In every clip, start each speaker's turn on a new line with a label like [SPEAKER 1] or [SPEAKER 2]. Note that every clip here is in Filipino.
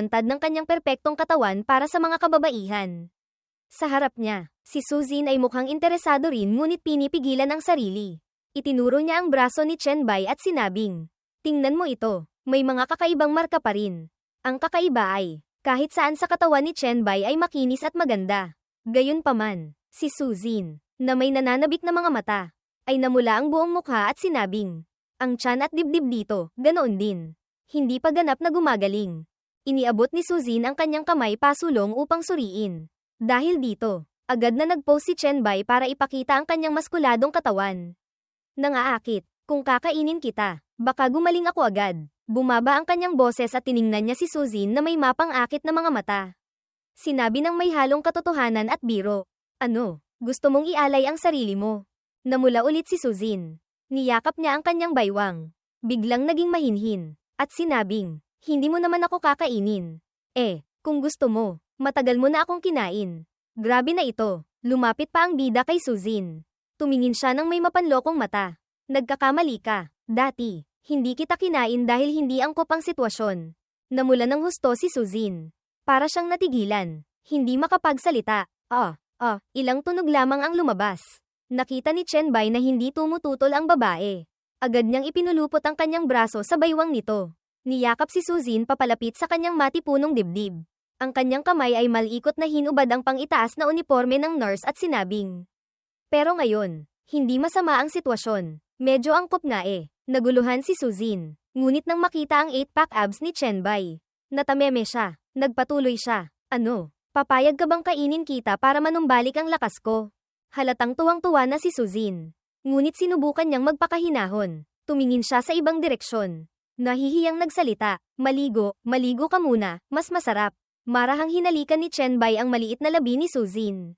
[SPEAKER 1] pantad ng kanyang perpektong katawan para sa mga kababaihan. Sa harap niya, si Suzin ay mukhang interesado rin ngunit pinipigilan ang sarili. Itinuro niya ang braso ni Chenbai at sinabing, "Tingnan mo ito, may mga kakaibang marka pa rin." Ang kakaiba ay, kahit saan sa katawan ni Chenbai ay makinis at maganda. Gayunpaman, si Suzin, na may nananabik na mga mata, ay namula ang buong mukha at sinabing, "Ang tiyan at dibdib dito, ganoon din. Hindi pa ganap na gumagaling." Iniabot ni Suzin ang kanyang kamay pasulong upang suriin. Dahil dito, agad na nag-pose si Chenbai para ipakita ang kanyang maskuladong katawan. "Nangaakit, kung kakainin kita, baka gumaling ako agad." Bumaba ang kanyang boses at tiningnan niya si Suzin na may mapang-akit na mga mata. Sinabi ng may halong katotohanan at biro, "Ano, gusto mong ialay ang sarili mo?" Namula ulit si Suzin. Niyakap niya ang kanyang baywang. Biglang naging mahinhin, at sinabing, "Hindi mo naman ako kakainin. Kung gusto mo, matagal mo na akong kinain." Grabe na ito. Lumapit pa ang bida kay Suzin. Tumingin siya ng may mapanlokong mata. "Nagkakamali ka. Dati, hindi kita kinain dahil hindi angkop ang sitwasyon." Namula ng husto si Suzin. Para siyang natigilan. Hindi makapagsalita. Ilang tunog lamang ang lumabas. Nakita ni Chenbai na hindi tumututol ang babae. Agad niyang ipinulupot ang kanyang braso sa baywang nito. Niyakap si Suzin papalapit sa kanyang matipunong dibdib. Ang kanyang kamay ay malikot na hinubad ang pang-itaas na uniforme ng nurse at sinabing, "Pero ngayon, hindi masama ang sitwasyon. Medyo angkop nga Naguluhan si Suzin. Ngunit nang makita ang 8-pack abs ni Chenbai, natameme siya. Nagpatuloy siya. "Ano, papayag ka bang kainin kita para manumbalik ang lakas ko?" Halatang tuwang-tuwa na si Suzin. Ngunit sinubukan niyang magpakahinahon. Tumingin siya sa ibang direksyon. Nahihiyang nagsalita, maligo ka muna, mas masarap." Marahang hinalikan ni Chenbai ang maliit na labi ni Suzin.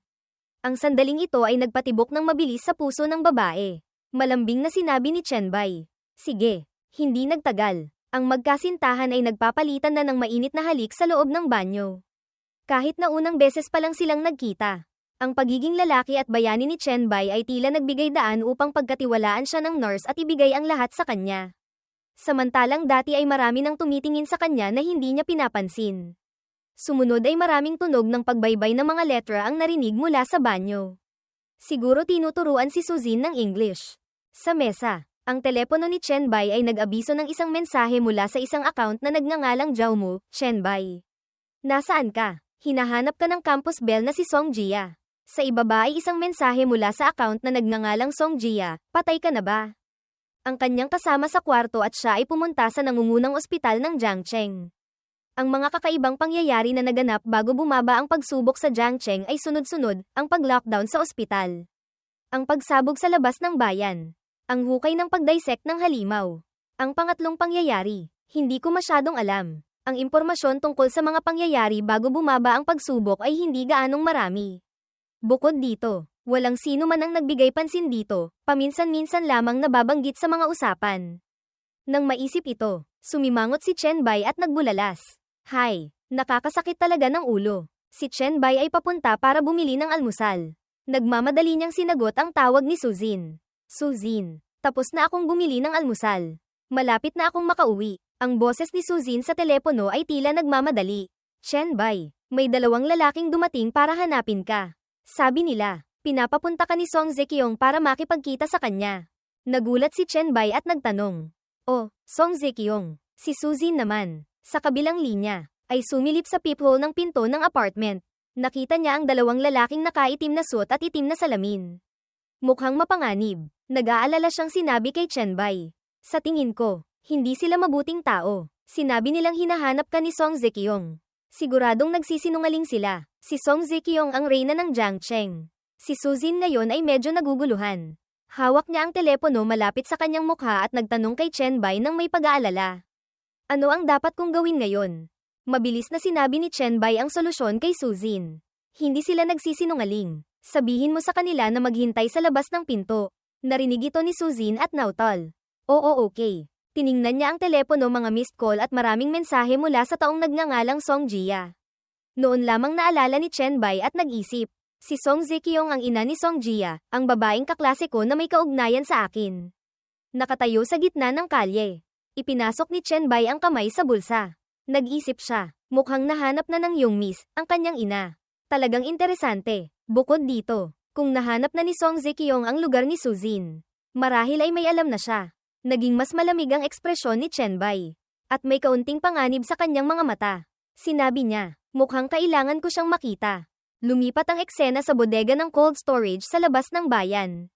[SPEAKER 1] Ang sandaling ito ay nagpatibok ng mabilis sa puso ng babae. Malambing na sinabi ni Chenbai, "Sige." Hindi nagtagal. Ang magkasintahan ay nagpapalitan na ng mainit na halik sa loob ng banyo. Kahit na unang beses pa lang silang nagkita, ang pagiging lalaki at bayani ni Chenbai ay tila nagbigay daan upang pagkatiwalaan siya ng nurse at ibigay ang lahat sa kanya. Samantalang dati ay marami nang tumitingin sa kanya na hindi niya pinapansin. Sumunod ay maraming tunog ng pagbaybay ng mga letra ang narinig mula sa banyo. Siguro tinuturuan si Suzin ng English. Sa mesa, ang telepono ni Chenbai ay nag-abiso ng isang mensahe mula sa isang account na nagngangalang Jaumu, Chenbai. "Nasaan ka? Hinahanap ka ng campus belle na si Song Jia." Sa ibaba ay isang mensahe mula sa account na nagngangalang Song Jia, "Patay ka na ba?" Ang kanyang kasama sa kwarto at siya ay pumunta sa nangungunang ospital ng Jiangcheng. Ang mga kakaibang pangyayari na naganap bago bumaba ang pagsubok sa Jiangcheng ay sunod-sunod, ang pag-lockdown sa ospital, ang pagsabog sa labas ng bayan, ang hukay ng pag-dissect ng halimaw. Ang pangatlong pangyayari, hindi ko masyadong alam. Ang impormasyon tungkol sa mga pangyayari bago bumaba ang pagsubok ay hindi gaanong marami. Bukod dito, walang sino man ang nagbigay pansin dito, paminsan-minsan lamang nababanggit sa mga usapan. Nang maisip ito, sumimangot si Chenbai at nagbulalas. "Hay, nakakasakit talaga ng ulo." Si Chenbai ay papunta para bumili ng almusal. Nagmamadali niyang sinagot ang tawag ni Suzin. "Suzin, tapos na akong bumili ng almusal. Malapit na akong makauwi." Ang boses ni Suzin sa telepono ay tila nagmamadali. "Chenbai, may dalawang lalaking dumating para hanapin ka. Sabi nila, pinapapunta ka ni Song Zekyong para makipagkita sa kanya." Nagulat si Chenbai at nagtanong, "Oh, Song Zekyong." Si Suzin naman, sa kabilang linya, ay sumilip sa peephole ng pinto ng apartment. Nakita niya ang dalawang lalaking nakaitim na suot at itim na salamin. Mukhang mapanganib. Nag-aalala siyang sinabi kay Chenbai, "Sa tingin ko, hindi sila mabuting tao. Sinabi nilang hinahanap ka ni Song Zekyong. Siguradong nagsisinungaling sila." Si Song Zekyong ang reyna ng Jiangcheng. Si Suzin ngayon ay medyo naguguluhan. Hawak niya ang telepono malapit sa kanyang mukha at nagtanong kay Chenbai nang may pag-aalala. "Ano ang dapat kong gawin ngayon?" Mabilis na sinabi ni Chenbai ang solusyon kay Suzin. "Hindi sila nagsisinungaling. Sabihin mo sa kanila na maghintay sa labas ng pinto." Narinig ito ni Suzin at nautol. "Oo, okay." Tiningnan niya ang telepono, mga missed call at maraming mensahe mula sa taong nagngangalang Song Jia. Noon lamang naalala ni Chenbai at nag-isip, si Song Zekyong ang ina ni Song Jia, ang babaeng kaklase ko na may kaugnayan sa akin. Nakatayo sa gitna ng kalye. Ipinasok ni Chenbai ang kamay sa bulsa. Nag-isip siya, mukhang nahanap na ng Youngmis, ang kanyang ina. Talagang interesante. Bukod dito, kung nahanap na ni Song Zekyong ang lugar ni Suzin, marahil ay may alam na siya. Naging mas malamig ang ekspresyon ni Chenbai. At may kaunting panganib sa kanyang mga mata. Sinabi niya, mukhang kailangan ko siyang makita. Lumipat ang eksena sa bodega ng cold storage sa labas ng bayan.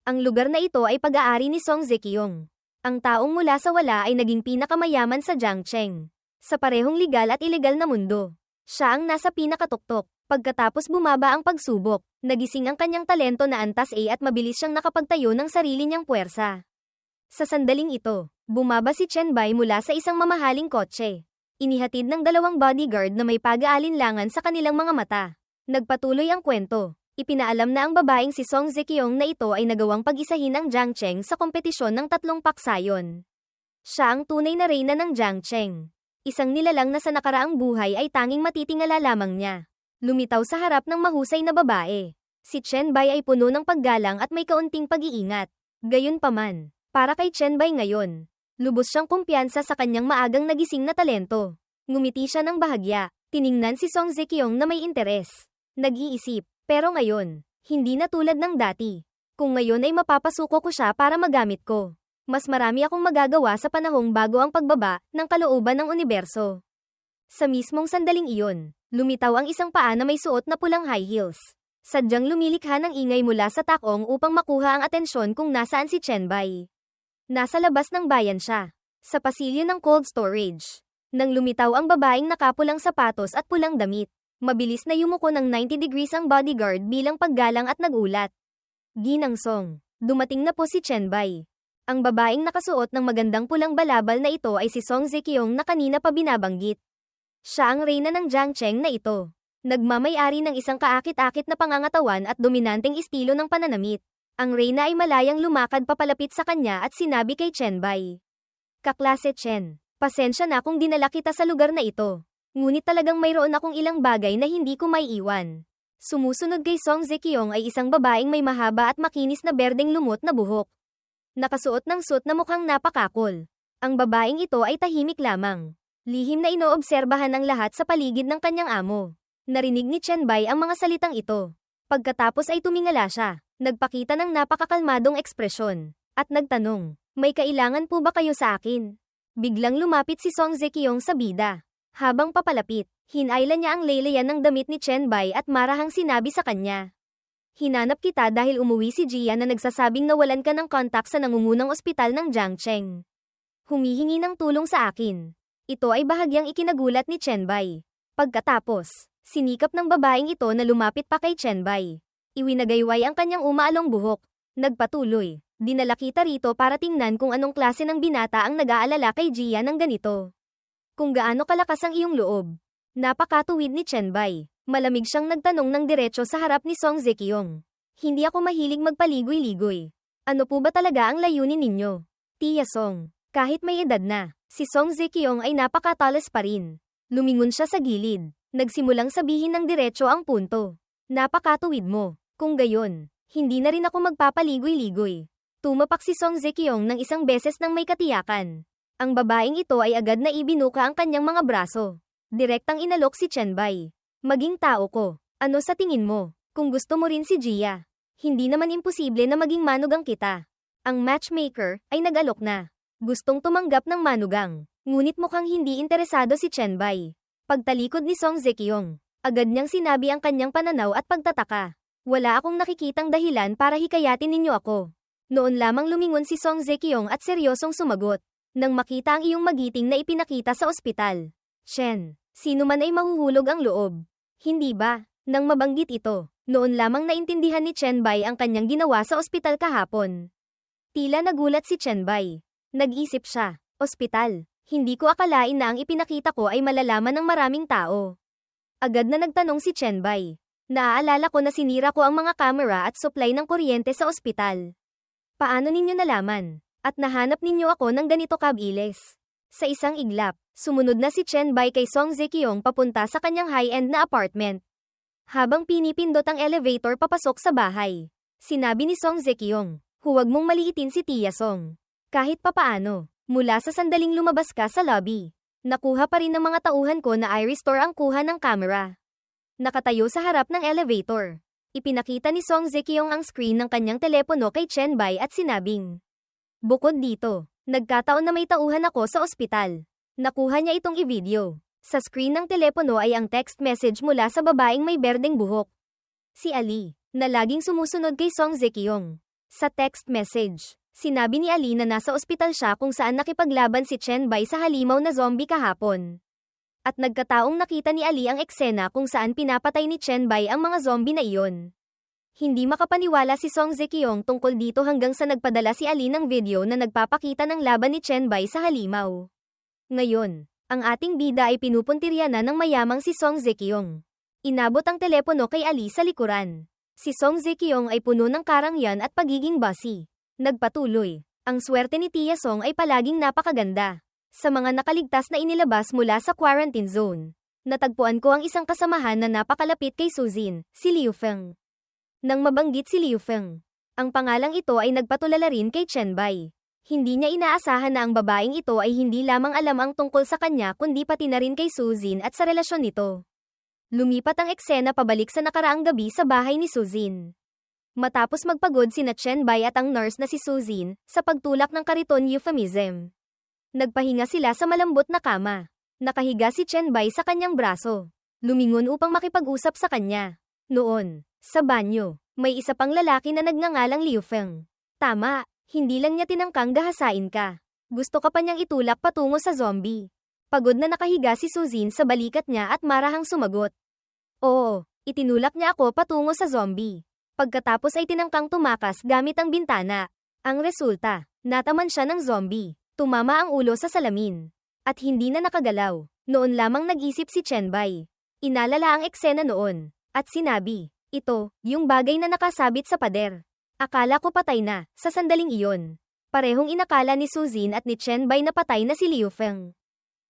[SPEAKER 1] Ang lugar na ito ay pag-aari ni Song Zekyong. Ang taong mula sa wala ay naging pinakamayaman sa Jiangcheng. Sa parehong legal at ilegal na mundo. Siya ang nasa pinakatuktok. Pagkatapos bumaba ang pagsubok, nagising ang kanyang talento na antas at mabilis siyang nakapagtayo ng sarili niyang puwersa. Sa sandaling ito, bumaba si Chenbai mula sa isang mamahaling kotse. Inihatid ng 2 bodyguard na may pag-aalinlangan sa kanilang mga mata. Nagpatuloy ang kwento. Ipinaalam na ang babaeng si Song Zekyong na ito ay nagawang pag-isahin ng Jiangcheng sa kompetisyon ng 3 paksayon. Siya ang tunay na reyna ng Jiangcheng. Isang nilalang na sa nakaraang buhay ay tanging matitingala lamang niya. Lumitaw sa harap ng mahusay na babae. Si Chenbai ay puno ng paggalang at may kaunting pag-iingat. Gayunpaman, para kay Chenbai ngayon, lubos siyang kumpiyansa sa kanyang maagang nagising na talento. Ngumiti siya ng bahagya. Tiningnan si Song Zekyong na may interes. Nag-iisip, pero ngayon, hindi na tulad ng dati. Kung ngayon ay mapapasuko ko siya para magamit ko. Mas marami akong magagawa sa panahong bago ang pagbaba ng kalooban ng universo. Sa mismong sandaling iyon, lumitaw ang isang paa na may suot na pulang high heels. Sadyang lumilikha ng ingay mula sa takong upang makuha ang atensyon kung nasaan si Chenbai. Nasa labas ng bayan siya, sa pasilyo ng cold storage. Nang lumitaw ang babaeng nakapulang sapatos at pulang damit, mabilis na yumuko ng 90 degrees ang bodyguard bilang paggalang at nagulat. Ginang Song, dumating na po si Chenbai. Ang babaeng nakasuot ng magandang pulang balabal na ito ay si Song Zekyong na kanina pa binabanggit. Siya ang reyna ng Jiangcheng na ito. Nagmamay-ari ng isang kaakit-akit na pangangatawan at dominanteng estilo ng pananamit. Ang reyna ay malayang lumakad papalapit sa kanya at sinabi kay Chenbai. Kaklase Chen. Pasensya na kung dinala kita sa lugar na ito. Ngunit talagang mayroon akong ilang bagay na hindi ko maiiwan. Sumusunod kay Song Zekyong ay isang babaeng may mahaba at makinis na berdeng lumot na buhok. Nakasuot ng suit na mukhang napakakol. Ang babaeng ito ay tahimik lamang. Lihim na inoobserbahan ng lahat sa paligid ng kanyang amo. Narinig ni Chenbai ang mga salitang ito. Pagkatapos ay tumingala siya. Nagpakita ng napakakalmadong ekspresyon. At nagtanong, may kailangan po ba kayo sa akin? Biglang lumapit si Song Zekyong sa bida. Habang papalapit, hinayla niya ang laylayan ng damit ni Chenbai at marahang sinabi sa kanya. Hinanap kita dahil umuwi si Jia na nagsasabing nawalan ka ng kontak sa nangungunang ospital ng Jiangcheng. Humihingi ng tulong sa akin. Ito ay bahagyang ikinagulat ni Chenbai. Pagkatapos, sinikap ng babaeng ito na lumapit pa kay Chenbai. Iwinagayway ang kanyang umaalong buhok. Nagpatuloy. Dinala kita rito para tingnan kung anong klase ng binata ang nag-aalala kay Jia ng ganito. Kung gaano kalakas ang iyong loob. Napakatuwid ni Chenbai. Malamig siyang nagtanong ng diretso sa harap ni Song Zekyong. Hindi ako mahilig magpaligoy-ligoy. Ano po ba talaga ang layunin ninyo? Tia Song. Kahit may edad na, si Song Zekyong ay napakatalas pa rin. Lumingon siya sa gilid. Nagsimulang sabihin ng diretso ang punto. Napakatuwid mo. Kung gayon, hindi na rin ako magpapaligoy-ligoy. Tumapak si Song Zekyong ng isang beses nang may katiyakan. Ang babaeng ito ay agad na ibinuka ang kanyang mga braso. Direktang inalok si Chenbai. Maging tao ko. Ano sa tingin mo? Kung gusto mo rin si Jia. Hindi naman imposible na maging manugang kita. Ang matchmaker ay nag-alok na. Gustong tumanggap ng manugang. Ngunit mukhang hindi interesado si Chenbai. Pagtalikod ni Song Zekyong, agad niyang sinabi ang kanyang pananaw at pagtataka. Wala akong nakikitang dahilan para hikayatin ninyo ako. Noon lamang lumingon si Song Zekyong at seryosong sumagot. Nang makita ang iyong magiting na ipinakita sa ospital. Shen, sino man ay mahuhulog ang loob. Hindi ba? Nang mabanggit ito, noon lamang naintindihan ni Chenbai ang kanyang ginawa sa ospital kahapon. Tila nagulat si Chenbai. Nag-isip siya, ospital. Hindi ko akalain na ang ipinakita ko ay malalaman ng maraming tao. Agad na nagtanong si Chenbai. Naaalala ko na sinira ko ang mga kamera at supply ng kuryente sa ospital. Paano ninyo nalaman? At nahanap ninyo ako ng ganito kabilis. Sa isang iglap, sumunod na si Chenbai kay Song Zekyong papunta sa kanyang high-end na apartment. Habang pinipindot ang elevator papasok sa bahay, sinabi ni Song Zekyong, huwag mong maliitin si Tia Song. Kahit papaano, mula sa sandaling lumabas ka sa lobby, Nakuha pa rin ng mga tauhan ko na i-restore ang kuha ng camera. Nakatayo sa harap ng elevator. Ipinakita ni Song Zekyong ang screen ng kanyang telepono kay Chen Bai at sinabing, "Bukod dito, nagkataon na may tauhan ako sa ospital." Nakuha niya itong i-video. Sa screen ng telepono ay ang text message mula sa babaeng may berdeng buhok. Si Ali, na laging sumusunod kay Song Zekyong. Sa text message, sinabi ni Ali na nasa ospital siya kung saan nakipaglaban si Chen Bai sa halimaw na zombie kahapon. At nagkataong nakita ni Ali ang eksena kung saan pinapatay ni Chen Bai ang mga zombie na iyon. Hindi makapaniwala si Song Zekyong tungkol dito hanggang sa nagpadala si Ali ng video na nagpapakita ng laban ni Chen Bai sa halimaw. Ngayon, ang ating bida ay pinupuntirya na ng mayamang si Song Zekyong. Inabot ang telepono kay Ali sa likuran. Si Song Zekyong ay puno ng karangyan at pagiging bossy. Nagpatuloy, "Ang swerte ni Tia Song ay palaging napakaganda. Sa mga nakaligtas na inilabas mula sa quarantine zone, natagpuan ko ang isang kasamahan na napakalapit kay Suzin, si Liu Feng." Nang mabanggit si Liu Feng, ang pangalang ito ay nagpatulala rin kay Chen Bai. Hindi niya inaasahan na ang babaeng ito ay hindi lamang alam ang tungkol sa kanya kundi pati na rin kay Suzin at sa relasyon nito. Lumipat ang eksena pabalik sa nakaraang gabi sa bahay ni Suzin. Matapos magpagod sina Chen Bai at ang nurse na si Suzin sa pagtulak ng kariton euphemism. Nagpahinga sila sa malambot na kama. Nakahiga si Chen Bai sa kanyang braso. Lumingon upang makipag-usap sa kanya. Noon, sa banyo, may isa pang lalaki na nagngangalang Liu Feng. Tama, hindi lang niya tinangkang gahasain ka. Gusto ka pa niyang itulak patungo sa zombie. Pagod na nakahiga si Suzin sa balikat niya at marahang sumagot. Oo, itinulak niya ako patungo sa zombie. Pagkatapos ay tinangkang tumakas gamit ang bintana. Ang resulta, nataman siya ng zombie. Tumama ang ulo sa salamin. At hindi na nakagalaw. Noon lamang nag-isip si Chen Bai. Inalala ang eksena noon. At sinabi, "Ito, yung bagay na nakasabit sa pader. Akala ko patay na, sa sandaling iyon." Parehong inakala ni Suzin at ni Chen Bai na patay na si Liu Feng.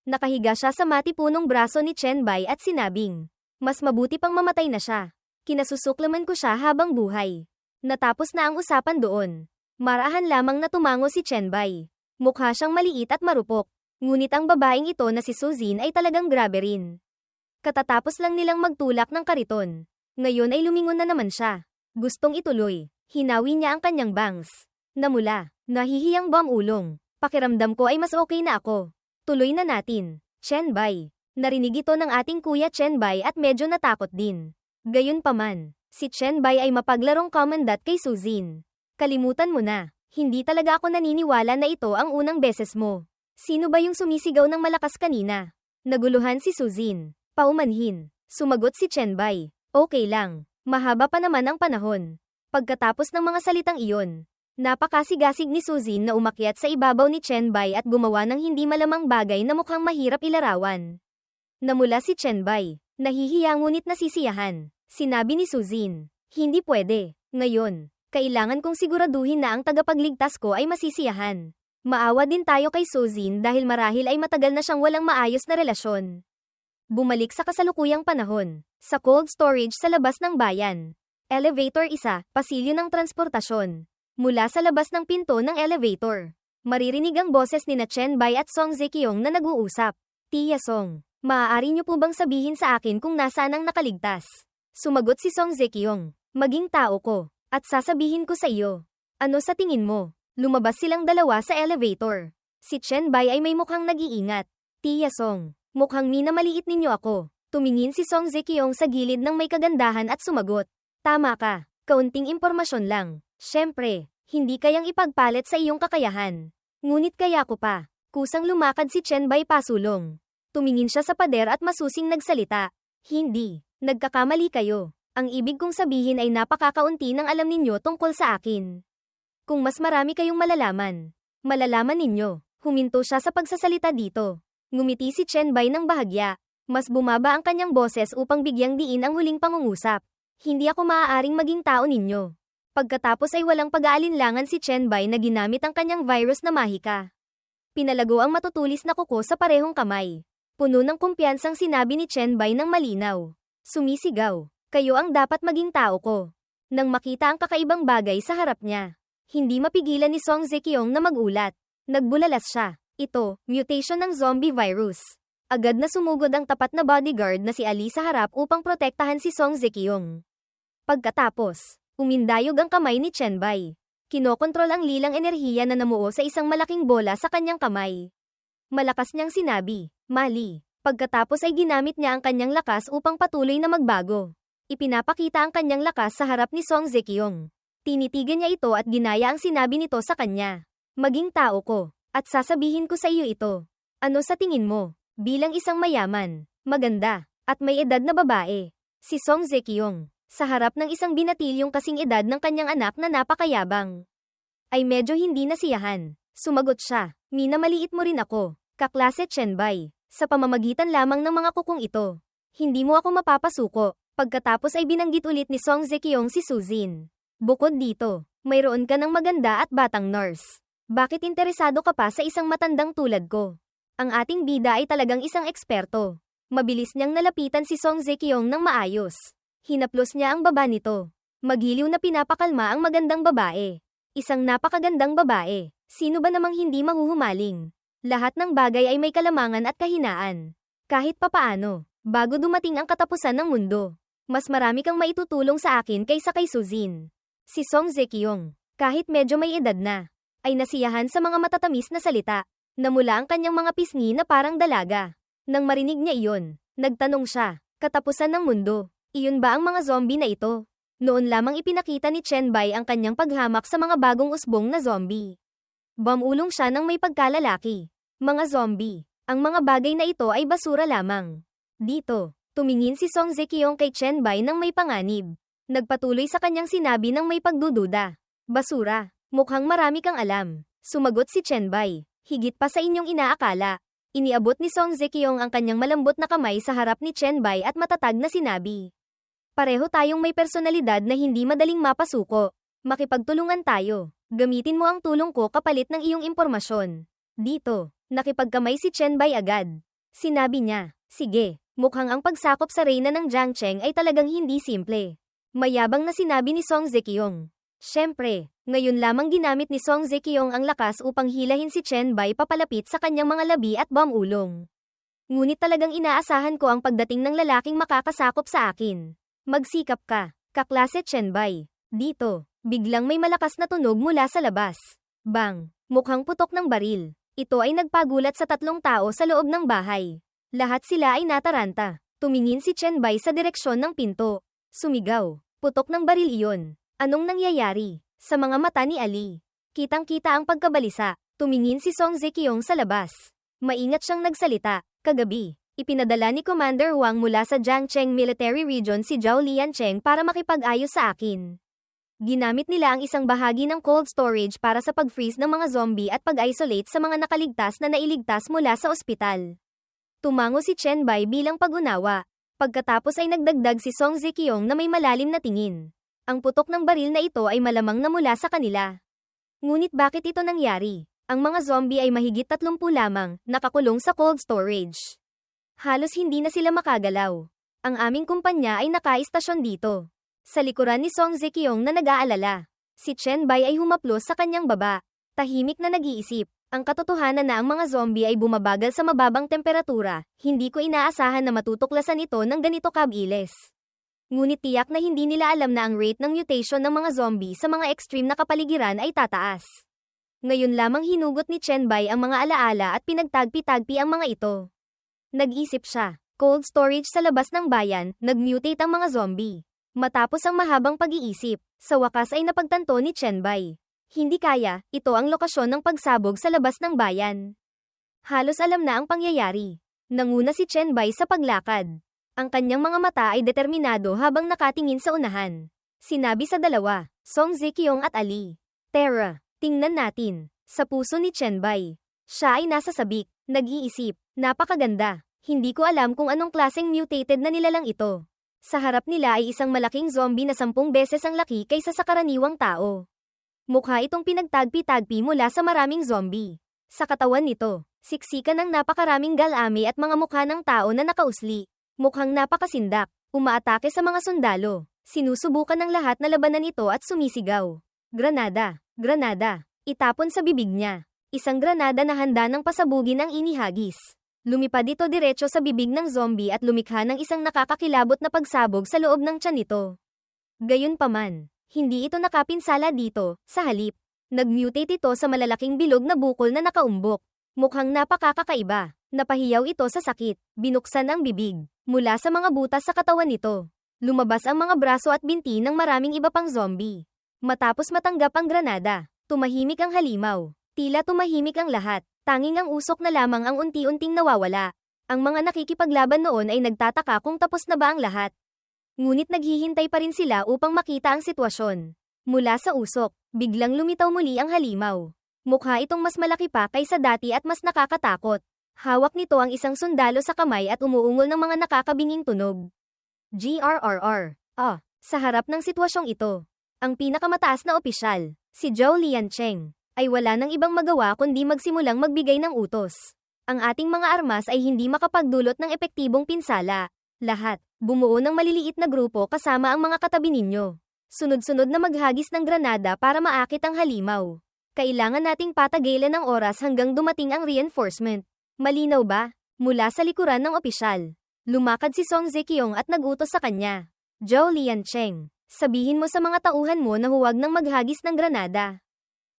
[SPEAKER 1] Nakahiga siya sa matipunong braso ni Chen Bai at sinabing, "Mas mabuti pang mamatay na siya. Kinasusuklaman ko siya habang buhay." Natapos na ang usapan doon. Marahan lamang na tumango si Chen Bai. Mukha siyang maliit at marupok. Ngunit ang babaeng ito na si Suzin ay talagang grabe rin. Katatapos lang nilang magtulak ng kariton. Ngayon ay lumingon na naman siya. Gustong ituloy. Hinawi niya ang kanyang bangs. Namula, "Nahihiyang ulong. Pakiramdam ko ay mas okay na ako. Tuloy na natin." Chen Bai. Narinig ito ng ating kuya Chen Bai at medyo natakot din. Gayunpaman, si Chen Bai ay mapaglarong komandat kay Suzin. "Kalimutan mo na. Hindi talaga ako naniniwala na ito ang unang beses mo. Sino ba yung sumisigaw ng malakas kanina?" Naguluhan si Suzin. Paumanhin. Sumagot si Chen Bai. "Okay lang. Mahaba pa naman ang panahon." Pagkatapos ng mga salitang iyon, napakasigasig ni Suzin na umakyat sa ibabaw ni Chen Bai at gumawa ng hindi malamang bagay na mukhang mahirap ilarawan. Namula si Chen Bai. Nahihiya ngunit nasisiyahan. Sinabi ni Suzin, "Hindi pwede. Ngayon, kailangan kong siguraduhin na ang tagapagligtas ko ay masisiyahan." Maawa din tayo kay Suzin dahil marahil ay matagal na siyang walang maayos na relasyon. Bumalik sa kasalukuyang panahon. Sa cold storage sa labas ng bayan. Elevator 1, pasilyo ng transportasyon. Mula sa labas ng pinto ng elevator, maririnig ang boses ni na Chen Bai at Song Zekyong na nag-uusap. "Tia Song, maaari niyo po bang sabihin sa akin kung nasaan ang nakaligtas?" Sumagot si Song Zekyong, "Maging tao ko. At sasabihin ko sa iyo." "Ano sa tingin mo?" Lumabas silang dalawa sa elevator. Si Chen Bai ay may mukhang nag-iingat. "Tia Song, mukhang minamaliit ninyo ako." Tumingin si Song Zekyong sa gilid ng may kagandahan at sumagot, "Tama ka, kaunting impormasyon lang. Siyempre, hindi kayang ipagpalit sa iyong kakayahan. Ngunit kaya ko pa." Kusang lumakad si Chen Bai pasulong. Tumingin siya sa pader at masusing nagsalita. "Hindi, nagkakamali kayo. Ang ibig kong sabihin ay napakakaunti ng alam ninyo tungkol sa akin. Kung mas marami kayong malalaman ninyo." Huminto siya sa pagsasalita dito. Ngumiti si Chen Bai ng bahagya. Mas bumaba ang kanyang boses upang bigyang diin ang huling pangungusap. "Hindi ako maaaring maging tao ninyo." Pagkatapos ay walang pag-aalinlangan si Chen Bai na ginamit ang kanyang virus na mahika. Pinalago ang matutulis na kuko sa parehong kamay. Puno ng kumpiyansang sinabi ni Chen Bai ng malinaw. Sumisigaw, "Kayo ang dapat maging tao ko." Nang makita ang kakaibang bagay sa harap niya, hindi mapigilan ni Song Zekyong na magulat. Nagbulalas siya. Ito, mutation ng zombie virus. Agad na sumugod ang tapat na bodyguard na si Ali sa harap upang protektahan si Song Zekyong. Pagkatapos, umindayog ang kamay ni Chen Bai. Kinokontrol ang lilang enerhiya na namuo sa isang malaking bola sa kanyang kamay. Malakas niyang sinabi, "Mali." Pagkatapos ay ginamit niya ang kanyang lakas upang patuloy na magbago. Ipinapakita ang kanyang lakas sa harap ni Song Zekyong. Tinitigan niya ito at ginaya ang sinabi nito sa kanya. "Maging tao ko, at sasabihin ko sa iyo ito. Ano sa tingin mo, bilang isang mayaman, maganda, at may edad na babae?" Si Song Zekyong, sa harap ng isang binatilyong kasing edad ng kanyang anak na napakayabang, ay medyo hindi nasiyahan. Sumagot siya, "Minamaliit mo rin ako, kaklase Chen Bai. Sa pamamagitan lamang ng mga kukong ito, hindi mo ako mapapasuko." Pagkatapos ay binanggit ulit ni Song Zekyong si Suzin. "Bukod dito, mayroon ka ng maganda at batang nurse. Bakit interesado ka pa sa isang matandang tulad ko?" Ang ating bida ay talagang isang eksperto. Mabilis niyang nalapitan si Song Zekyong ng maayos. Hinaplos niya ang baba nito. Magiliw na pinapakalma ang magandang babae. Isang napakagandang babae. Sino ba namang hindi mahuhumaling? Lahat ng bagay ay may kalamangan at kahinaan. Kahit papaano, bago dumating ang katapusan ng mundo, mas marami kang maitutulong sa akin kaysa kay Suzin. Si Song Zekyong, kahit medyo may edad na, ay nasiyahan sa mga matatamis na salita. Namula ang kanyang mga pisngi na parang dalaga. Nang marinig niya iyon, nagtanong siya, "Katapusan ng mundo, iyon ba ang mga zombie na ito?" Noon lamang ipinakita ni Chen Bai ang kanyang paghamak sa mga bagong usbong na zombie. Bumulong siya ng may pagkalalaki. "Mga zombie, ang mga bagay na ito ay basura lamang." Dito, tumingin si Song Zekyong kay Chen Bai ng may panganib. Nagpatuloy sa kanyang sinabi ng may pagdududa. "Basura, mukhang marami kang alam." Sumagot si Chen Bai, "Higit pa sa inyong inaakala." Iniabot ni Song Zekyong ang kanyang malambot na kamay sa harap ni Chen Bai at matatag na sinabi, "Pareho tayong may personalidad na hindi madaling mapasuko. Makipagtulungan tayo. Gamitin mo ang tulong ko kapalit ng iyong impormasyon." Dito, nakipagkamay si Chen Bai agad. Sinabi niya, "Sige." Mukhang ang pagsakop sa reyna ng Jiangcheng ay talagang hindi simple. Mayabang na sinabi ni Song Zekyong. Siyempre, ngayon lamang ginamit ni Song Zekyong ang lakas upang hilahin si Chen Bai papalapit sa kanyang mga labi at bumulong. Ngunit talagang inaasahan ko ang pagdating ng lalaking makakasakop sa akin. "Magsikap ka, kaklase Chen Bai." Dito, biglang may malakas na tunog mula sa labas. Bang! Mukhang putok ng baril. Ito ay nagpagulat sa tatlong tao sa loob ng bahay. Lahat sila ay nataranta. Tumingin si Chen Bai sa direksyon ng pinto. Sumigaw. Putok ng baril iyon. Anong nangyayari? Sa mga mata ni Ali, kitang-kita ang pagkabalisa. Tumingin si Song Zekyong sa labas. Maingat siyang nagsalita. "Kagabi, ipinadala ni Commander Wang mula sa Jiangcheng Military Region si Zhao Liancheng para makipag-ayos sa akin. Ginamit nila ang isang bahagi ng cold storage para sa pag-freeze ng mga zombie at pag-isolate sa mga nakaligtas na nailigtas mula sa ospital." Tumango si Chen Bai bilang pag-unawa. Pagkatapos ay nagdagdag si Song Zekyong na may malalim na tingin. Ang putok ng baril na ito ay malamang na mula sa kanila. Ngunit bakit ito nangyari? Ang mga zombie ay mahigit 30 lamang, nakakulong sa cold storage. Halos hindi na sila makagalaw. Ang aming kumpanya ay nakaistasyon dito. Sa likuran ni Song Zekyong na nag-aalala, si Chen Bai ay humaplos sa kanyang baba. Tahimik na nag-iisip. Ang katotohanan na ang mga zombie ay bumabagal sa mababang temperatura, hindi ko inaasahan na matutuklasan ito ng ganito kabilis. Ngunit tiyak na hindi nila alam na ang rate ng mutation ng mga zombie sa mga extreme na kapaligiran ay tataas. Ngayon lamang hinugot ni Chen Bai ang mga alaala at pinagtagpi-tagpi ang mga ito. Nag-isip siya. Cold storage sa labas ng bayan, nag-mutate ang mga zombie. Matapos ang mahabang pag-iisip, sa wakas ay napagtanto ni Chen Bai. Hindi kaya, ito ang lokasyon ng pagsabog sa labas ng bayan. Halos alam na ang pangyayari. Nanguna si Chen Bai sa paglakad. Ang kanyang mga mata ay determinado habang nakatingin sa unahan. Sinabi sa dalawa, Song Zekyong at Ali. "Tara, tingnan natin." Sa puso ni Chen Bai. Siya ay nasa sabik, nag-iisip, napakaganda. Hindi ko alam kung anong klaseng mutated na nilalang ito. Sa harap nila ay isang malaking zombie na 10 beses ang laki kaysa sa karaniwang tao. Mukha itong pinagtagpi-tagpi mula sa maraming zombie. Sa katawan nito, siksikan ng napakaraming galami at mga mukha ng tao na nakausli. Mukhang napakasindak, umaatake sa mga sundalo. Sinusubukan ng lahat na labanan ito at sumisigaw. "Granada! Granada!" Itapon sa bibig niya. Isang granada na handa ng pasabugin ang inihagis. Lumipad ito diretso sa bibig ng zombie at lumikha ng isang nakakakilabot na pagsabog sa loob ng tiyan nito. Gayunpaman, hindi ito nakapinsala dito, sa halip. Nag-mutate ito sa malalaking bilog na bukol na nakaumbok. Mukhang napakakakaiba. Napahiyaw ito sa sakit. Binuksan ang bibig. Mula sa mga butas sa katawan nito, lumabas ang mga braso at binti ng maraming iba pang zombie. Matapos matanggap ang granada, tumahimik ang halimaw. Tila tumahimik ang lahat. Tanging ang usok na lamang ang unti-unting nawawala. Ang mga nakikipaglaban noon ay nagtataka kung tapos na ba ang lahat. Ngunit naghihintay pa rin sila upang makita ang sitwasyon. Mula sa usok, biglang lumitaw muli ang halimaw. Mukha itong mas malaki pa kaysa dati at mas nakakatakot. Hawak nito ang isang sundalo sa kamay at umuungol ng mga nakakabinging tunog. GRRR. Sa harap ng sitwasyong ito, ang pinakamataas na opisyal, si Zhou Liancheng, ay wala nang ibang magawa kundi magsimulang magbigay ng utos. Ang ating mga armas ay hindi makapagdulot ng epektibong pinsala. Lahat, bumuo ng maliliit na grupo kasama ang mga katabi ninyo. Sunod-sunod na maghagis ng granada para maakit ang halimaw. Kailangan nating patagilan ng oras hanggang dumating ang reinforcement. Malinaw ba? Mula sa likuran ng opisyal, lumakad si Song Zekiong at nagutos sa kanya. Zhou Liancheng, sabihin mo sa mga tauhan mo na huwag nang maghagis ng granada.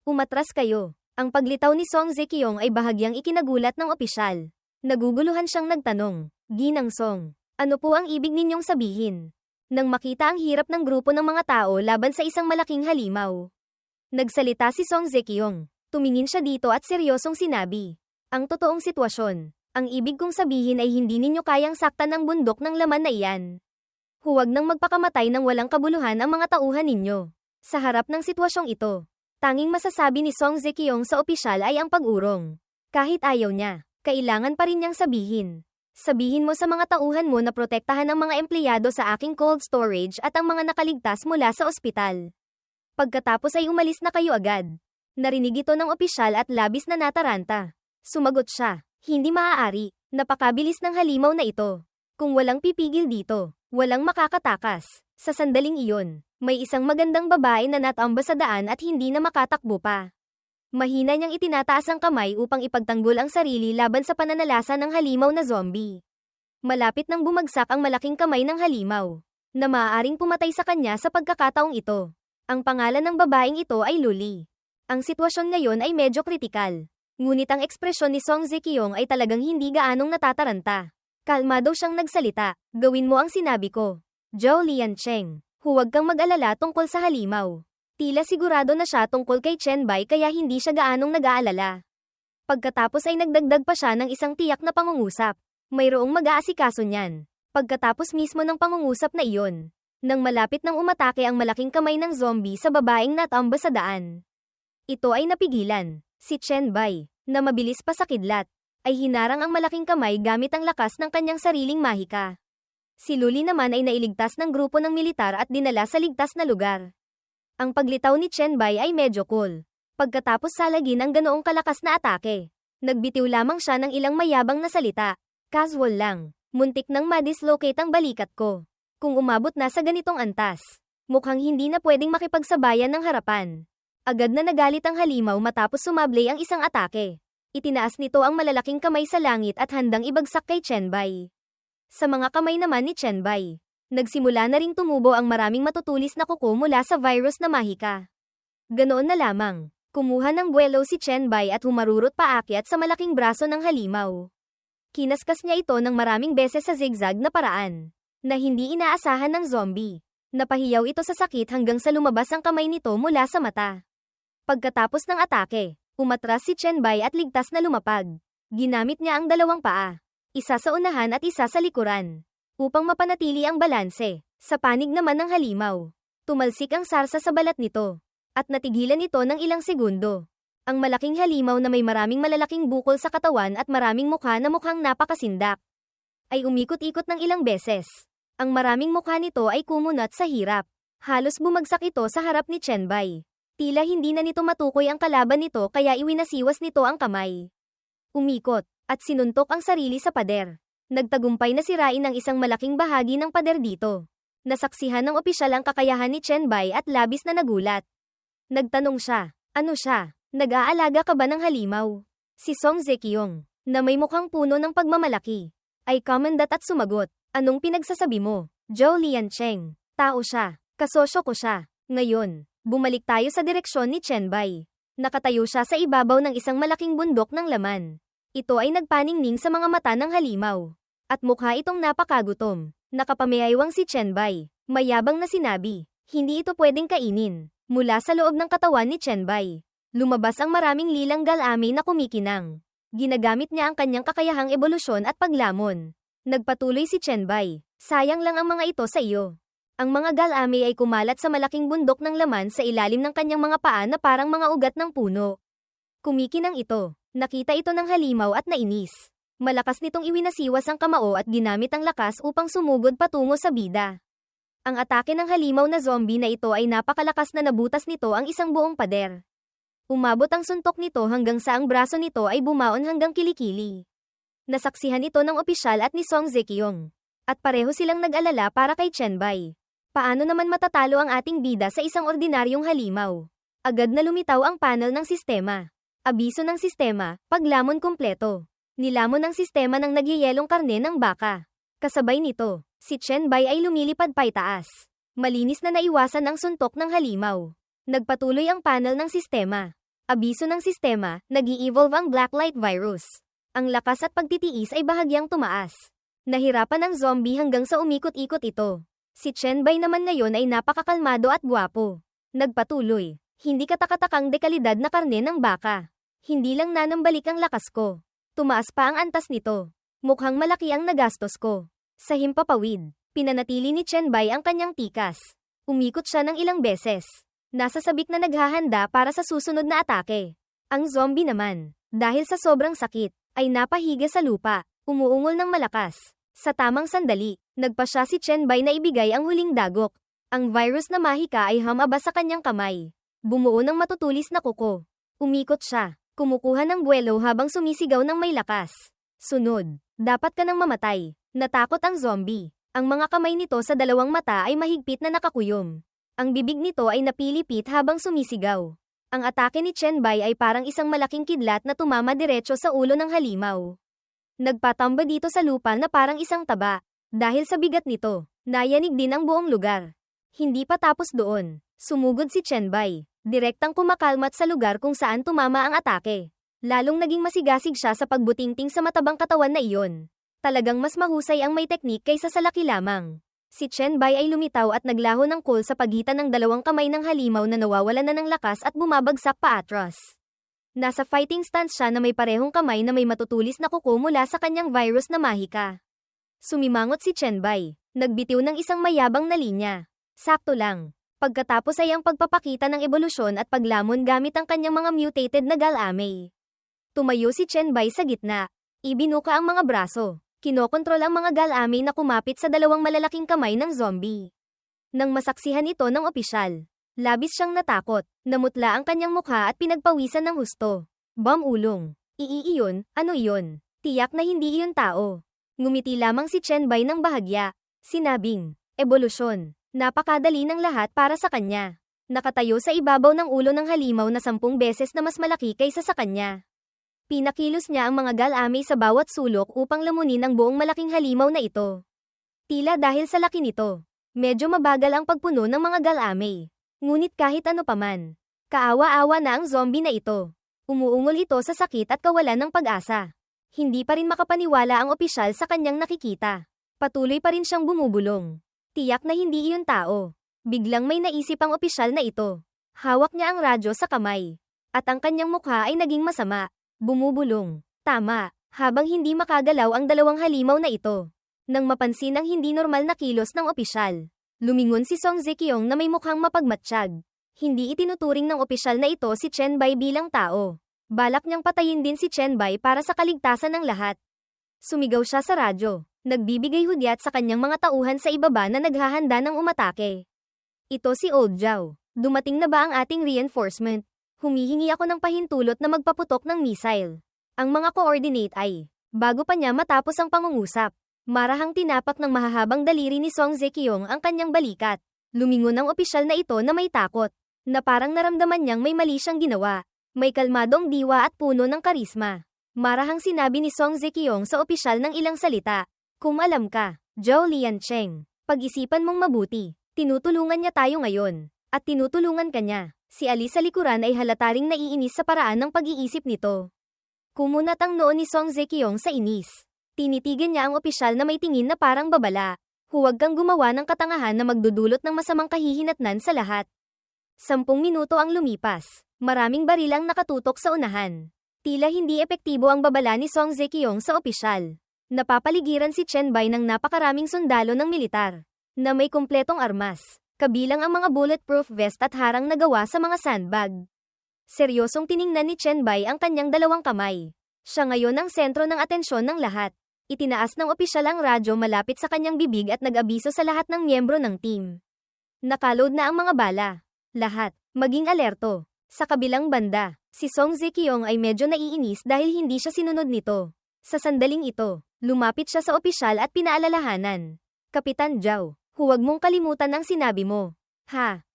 [SPEAKER 1] Umatras kayo. Ang paglitaw ni Song Zekiong ay bahagyang ikinagulat ng opisyal. Naguguluhan siyang nagtanong, Ginang Song, ano po ang ibig ninyong sabihin? Nang makita ang hirap ng grupo ng mga tao laban sa isang malaking halimaw, nagsalita si Song Zekiong. Tumingin siya dito at seryosong sinabi, ang totoong sitwasyon, ang ibig kong sabihin ay hindi ninyo kayang saktan ang bundok ng laman na iyan. Huwag nang magpakamatay ng walang kabuluhan ang mga tauhan ninyo. Sa harap ng sitwasyong ito, tanging masasabi ni Song Zekiong sa opisyal ay ang pag-urong. Kahit ayaw niya, kailangan pa rin niyang sabihin. Sabihin mo sa mga tauhan mo na protektahan ang mga empleyado sa aking cold storage at ang mga nakaligtas mula sa ospital. Pagkatapos ay umalis na kayo agad. Narinig ito ng opisyal at labis na nataranta. Sumagot siya, hindi maaari, napakabilis ng halimaw na ito. Kung walang pipigil dito, walang makakatakas. Sa sandaling iyon, may isang magandang babae na natamba sa daan at hindi na makatakbo pa. Mahina niyang itinataas ang kamay upang ipagtanggol ang sarili laban sa pananalasa ng halimaw na zombie. Malapit nang bumagsak ang malaking kamay ng halimaw, na maaaring pumatay sa kanya sa pagkakataong ito. Ang pangalan ng babaeng ito ay Luli. Ang sitwasyon ngayon ay medyo kritikal. Ngunit ang ekspresyon ni Song Zekiong ay talagang hindi gaanong natataranta. Kalmado siyang nagsalita, gawin mo ang sinabi ko. Zhou Liancheng, huwag kang mag-alala tungkol sa halimaw. Tila sigurado na siya tungkol kay Chen Bai kaya hindi siya gaanong nag-aalala. Pagkatapos ay nagdagdag pa siya ng isang tiyak na pangungusap. Mayroong mag-aasikaso niyan. Pagkatapos mismo ng pangungusap na iyon, nang malapit nang umatake ang malaking kamay ng zombie sa babaeng natamba sa daan. Ito ay napigilan. Si Chen Bai, na mabilis pa sa kidlat, ay hinarang ang malaking kamay gamit ang lakas ng kanyang sariling mahika. Si Luli naman ay nailigtas ng grupo ng militar at dinala sa ligtas na lugar. Ang paglitaw ni Chen Bai ay medyo cool. Pagkatapos salagin ang ganoong kalakas na atake, nagbitiw lamang siya ng ilang mayabang na salita. Casual lang, muntik nang madislocate ang balikat ko. Kung umabot na sa ganitong antas, mukhang hindi na pwedeng makipagsabayan ng harapan. Agad na nagalit ang halimaw matapos sumablay ang isang atake. Itinaas nito ang malalaking kamay sa langit at handang ibagsak kay Chen Bai. Sa mga kamay naman ni Chen Bai, nagsimula na ring tumubo ang maraming matutulis na kuko mula sa virus na mahika. Ganoon na lamang, kumuha ng buwelo si Chen Bai at humarurot paakyat sa malaking braso ng halimaw. Kinaskas niya ito ng maraming beses sa zigzag na paraan, na hindi inaasahan ng zombie. Napahiyaw ito sa sakit hanggang sa lumabas ang kamay nito mula sa mata. Pagkatapos ng atake, umatras si Chen Bai at ligtas na lumapag. Ginamit niya ang dalawang paa, isa sa unahan at isa sa likuran, upang mapanatili ang balanse. Sa panig naman ng halimaw, tumalsik ang sarsa sa balat nito, at natigilan ito ng ilang segundo. Ang malaking halimaw na may maraming malalaking bukol sa katawan at maraming mukha na mukhang napakasindak, ay umikot-ikot ng ilang beses. Ang maraming mukha nito ay kumunat sa hirap. Halos bumagsak ito sa harap ni Chen Bai. Tila hindi na nito matukoy ang kalaban nito kaya iwinasiwas nito ang kamay. Umikot, at sinuntok ang sarili sa pader. Nagtagumpay na sirain ang isang malaking bahagi ng pader dito. Nasaksihan ng opisyal ang kakayahan ni Chen Bai at labis na nagulat. Nagtanong siya, ano siya? Nag-aalaga ka ba ng halimaw? Si Song Zekiong, na may mukhang puno ng pagmamalaki, ay kumandat at sumagot, "Anong pinagsasabi mo? Zhou Liancheng, tao siya, kasosyo ko siya." Ngayon, bumalik tayo sa direksyon ni Chen Bai. Nakatayo siya sa ibabaw ng isang malaking bundok ng laman. Ito ay nagpaningning sa mga mata ng halimaw. At mukha itong napakagutom. Nakapamayaiwang si Chen Bai. Mayabang na sinabi, "Hindi ito pwedeng kainin." Mula sa loob ng katawan ni Chen Bai, lumabas ang maraming lilang galami na kumikinang. Ginagamit niya ang kanyang kakayahang ebolusyon at paglamon. Nagpatuloy si Chen Bai, "Sayang lang ang mga ito sa iyo." Ang mga galami ay kumalat sa malaking bundok ng laman sa ilalim ng kanyang mga paa na parang mga ugat ng puno. Kumikinang ito. Nakita ito ng halimaw at nainis. Malakas nitong iwinasiwas ang kamao at ginamit ang lakas upang sumugod patungo sa bida. Ang atake ng halimaw na zombie na ito ay napakalakas na nabutas nito ang isang buong pader. Umabot ang suntok nito hanggang sa ang braso nito ay bumaon hanggang kilikili. Nasaksihan ito ng opisyal at ni Song Zekiong. At pareho silang nag-alala para kay Chen Bai. Paano naman matatalo ang ating bida sa isang ordinaryong halimaw? Agad na lumitaw ang panel ng sistema. Abiso ng sistema, paglamon kumpleto. Nilamon ng sistema ng nagyayelong karne ng baka. Kasabay nito, si Chen Bai ay lumilipad paitaas. Malinis na naiwasan ang suntok ng halimaw. Nagpatuloy ang panel ng sistema. Abiso ng sistema, nag-i-evolve ang Blacklight virus. Ang lakas at pagtitiis ay bahagyang tumaas. Nahirapan ang zombie hanggang sa umikot-ikot ito. Si Chen Bai naman ngayon ay napakakalmado at gwapo. Nagpatuloy, "Hindi katakatakang dekalidad na karne ng baka. Hindi lang nanambalik ang lakas ko. Tumaas pa ang antas nito. Mukhang malaki ang nagastos ko." Sa himpapawid, pinanatili ni Chen Bai ang kanyang tikas. Umikot siya ng ilang beses. Nasa sabik na naghahanda para sa susunod na atake. Ang zombie naman, dahil sa sobrang sakit, ay napahiga sa lupa, umuungol ng malakas. Sa tamang sandali, nagpasya si Chen Bai na ibigay ang huling dagok. Ang virus na mahika ay humaba sa kanyang kamay. Bumuo ng matutulis na kuko. Umikot siya, kumukuha ng buwelo habang sumisigaw ng may lakas. Sunod, "Dapat ka nang mamatay." Natakot ang zombie. Ang mga kamay nito sa dalawang mata ay mahigpit na nakakuyom. Ang bibig nito ay napilipit habang sumisigaw. Ang atake ni Chen Bai ay parang isang malaking kidlat na tumama diretso sa ulo ng halimaw. Nagpatamba dito sa lupa na parang isang taba. Dahil sa bigat nito, nayanig din ang buong lugar. Hindi pa tapos doon. Sumugod si Chen Bai. Direktang kumakalmat sa lugar kung saan tumama ang atake. Lalong naging masigasig siya sa pagbutingting sa matabang katawan na iyon. Talagang mas mahusay ang may teknik kaysa sa laki lamang. Si Chen Bai ay lumitaw at naglaho ng coal sa pagitan ng dalawang kamay ng halimaw na nawawalan na ng lakas at bumabagsak paatras. Nasa fighting stance siya na may parehong kamay na may matutulis na kuko mula sa kanyang virus na mahika. Sumimangot si Chen Bai. Nagbitiw ng isang mayabang na linya. Sakto lang. Pagkatapos ay ang pagpapakita ng ebolusyon at paglamon gamit ang kanyang mga mutated na galame. Tumayo si Chen Bai sa gitna. Ibinuka ang mga braso. Kinokontrol ang mga galame na kumapit sa dalawang malalaking kamay ng zombie. Nang masaksihan ito ng opisyal, labis siyang natakot. Namutla ang kanyang mukha at pinagpawisan ng husto. Ulong. Iyon, ano iyon? Tiyak na hindi iyon tao. Ngumiti lamang si Chen Bai ng bahagya. Sinabing, "Ebolusyon." Napakadali ng lahat para sa kanya. Nakatayo sa ibabaw ng ulo ng halimaw na 10 beses na mas malaki kaysa sa kanya. Pinakilos niya ang mga galame sa bawat sulok upang lamunin ang buong malaking halimaw na ito. Tila dahil sa laki nito, medyo mabagal ang pagpuno ng mga galame. Ngunit kahit ano paman, kaawa-awa na ang zombie na ito. Umuungol ito sa sakit at kawalan ng pag-asa. Hindi pa rin makapaniwala ang opisyal sa kanyang nakikita. Patuloy pa rin siyang bumubulong. Tiyak na hindi iyon tao. Biglang may naisip ang opisyal na ito. Hawak niya ang radyo sa kamay. At ang kanyang mukha ay naging masama. Bumubulong. Tama, habang hindi makagalaw ang dalawang halimaw na ito. Nang mapansin ang hindi normal na kilos ng opisyal, lumingon si Song Zekiong na may mukhang mapagmatsyag. Hindi itinuturing ng opisyal na ito si Chen Bai bilang tao. Balak niyang patayin din si Chen Bai para sa kaligtasan ng lahat. Sumigaw siya sa radyo. Nagbibigay hudyat sa kanyang mga tauhan sa ibaba na naghahanda ng umatake. Ito si Old Zhao. Dumating na ba ang ating reinforcement? Humihingi ako ng pahintulot na magpaputok ng missile. Ang mga coordinate ay, bago pa niya matapos ang pangungusap, marahang tinapak ng mahahabang daliri ni Song Zekiong ang kanyang balikat. Lumingon ang opisyal na ito na may takot, na parang naramdaman niyang may mali siyang ginawa. May kalmadong diwa at puno ng karisma. Marahang sinabi ni Song Zekyong sa opisyal ng ilang salita. Kung alam ka, Zhou Liancheng, pag-isipan mong mabuti. Tinutulungan niya tayo ngayon. At tinutulungan ka niya. Si Ali sa likuran ay halataring naiinis sa paraan ng pag-iisip nito. Kumunat ang noo ni Song Zekyong sa inis. Tinitigan niya ang opisyal na may tingin na parang babala. Huwag kang gumawa ng katangahan na magdudulot ng masamang kahihinatnan sa lahat. 10 minuto ang lumipas. Maraming baril ang nakatutok sa unahan. Tila hindi epektibo ang babala ni Song Zekyong sa opisyal. Napapaligiran si Chen Bai ng napakaraming sundalo ng militar, na may kumpletong armas, kabilang ang mga bulletproof vest at harang na gawa sa mga sandbag. Seryosong tiningnan ni Chen Bai ang kanyang dalawang kamay. Siya ngayon ang sentro ng atensyon ng lahat. Itinaas ng opisyal ang radyo malapit sa kanyang bibig at nag-abiso sa lahat ng miyembro ng team. Nakaload na ang mga bala. Lahat, maging alerto. Sa kabilang banda, si Song Zekyong ay medyo naiinis dahil hindi siya sinunod nito. Sa sandaling ito, lumapit siya sa opisyal at pinaalalahanan. Kapitan Zhao, huwag mong kalimutan ang sinabi mo.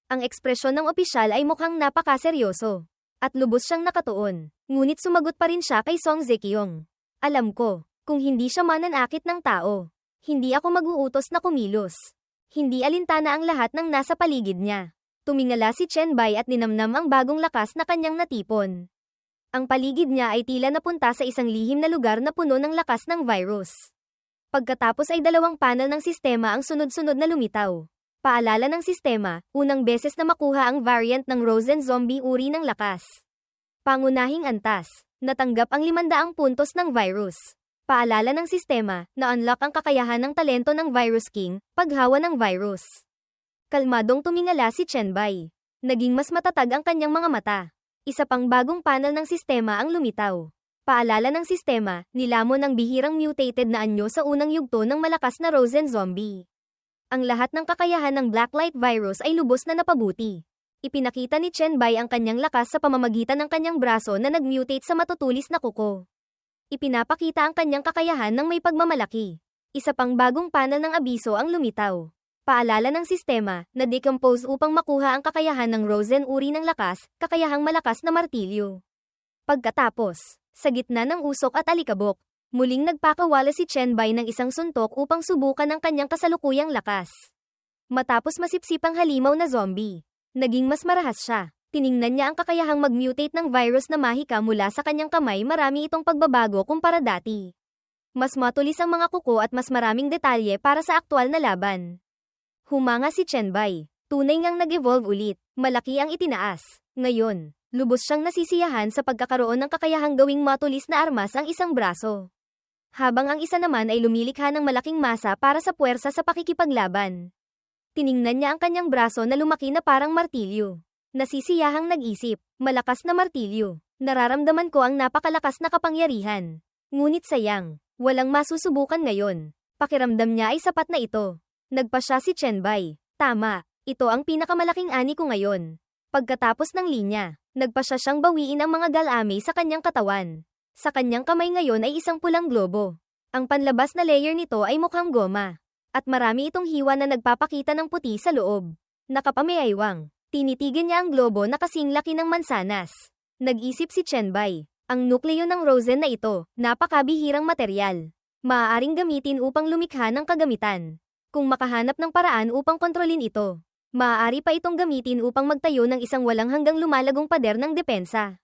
[SPEAKER 1] Ang ekspresyon ng opisyal ay mukhang napakaseryoso. At lubos siyang nakatuon. Ngunit sumagot pa rin siya kay Song Zekyong. Alam ko, kung hindi siya mananakit ng tao, hindi ako mag-uutos na kumilos. Hindi alintana ang lahat ng nasa paligid niya. Tumingala si Chen Bai at ninamnam ang bagong lakas na kanyang natipon. Ang paligid niya ay tila napunta sa isang lihim na lugar na puno ng lakas ng virus. Pagkatapos ay 2 panel ng sistema ang sunod-sunod na lumitaw. Paalala ng sistema, unang beses na makuha ang variant ng Rosen Zombie uri ng lakas. Pangunahing antas, natanggap ang 500 puntos ng virus. Paalala ng sistema, na-unlock ang kakayahan ng talento ng Virus King, paghawa ng virus. Kalmadong tumingala si Chen Bai. Naging mas matatag ang kanyang mga mata. Isa pang bagong panel ng sistema ang lumitaw. Paalala ng sistema, nilamon ang bihirang mutated na anyo sa unang yugto ng malakas na Rosen Zombie. Ang lahat ng kakayahan ng Blacklight virus ay lubos na napabuti. Ipinakita ni Chen Bai ang kanyang lakas sa pamamagitan ng kanyang braso na nagmutate sa matutulis na kuko. Ipinapakita ang kanyang kakayahan ng may pagmamalaki. Isa pang bagong panel ng abiso ang lumitaw. Paalala ng sistema, na decompose upang makuha ang kakayahan ng Rosen uri ng lakas, kakayahang malakas na martilyo. Pagkatapos, sa gitna ng usok at alikabok, muling nagpakawala si Chen Bai ng isang suntok upang subukan ang kanyang kasalukuyang lakas. Matapos masipsipang halimaw na zombie, naging mas marahas siya. Tiningnan niya ang kakayahang mag-mutate ng virus na mahika mula sa kanyang kamay. Marami itong pagbabago kumpara dati. Mas matulis ang mga kuko at mas maraming detalye para sa aktwal na laban. Humanga si Chen Bai. Tunay ngang nag-evolve ulit. Malaki ang itinaas. Ngayon, lubos siyang nasisiyahan sa pagkakaroon ng kakayahang gawing matulis na armas ang isang braso. Habang ang isa naman ay lumilikha ng malaking masa para sa puwersa sa pakikipaglaban. Tiningnan niya ang kanyang braso na lumaki na parang martilyo. Nasisiyahang nag-isip, malakas na martilyo. Nararamdaman ko ang napakalakas na kapangyarihan. Ngunit sayang, walang masusubukan ngayon. Pakiramdam niya ay sapat na ito. Nagpa siya si Chen Bai. Tama, ito ang pinakamalaking ani ko ngayon. Pagkatapos ng linya, nagpa siya siyang bawiin ang mga galami sa kanyang katawan. Sa kanyang kamay ngayon ay isang pulang globo. Ang panlabas na layer nito ay mukhang goma. At marami itong hiwa na nagpapakita ng puti sa loob. Nakapamayaiwang. Tinitigan niya ang globo na kasing laki ng mansanas. Nag-isip si Chen Bai. Ang nukleo ng Rosen na ito, napakabihirang materyal. Maaaring gamitin upang lumikha ng kagamitan. Kung makahanap ng paraan upang kontrolin ito, maaari pa itong gamitin upang magtayo ng isang walang hanggang lumalagong pader ng depensa.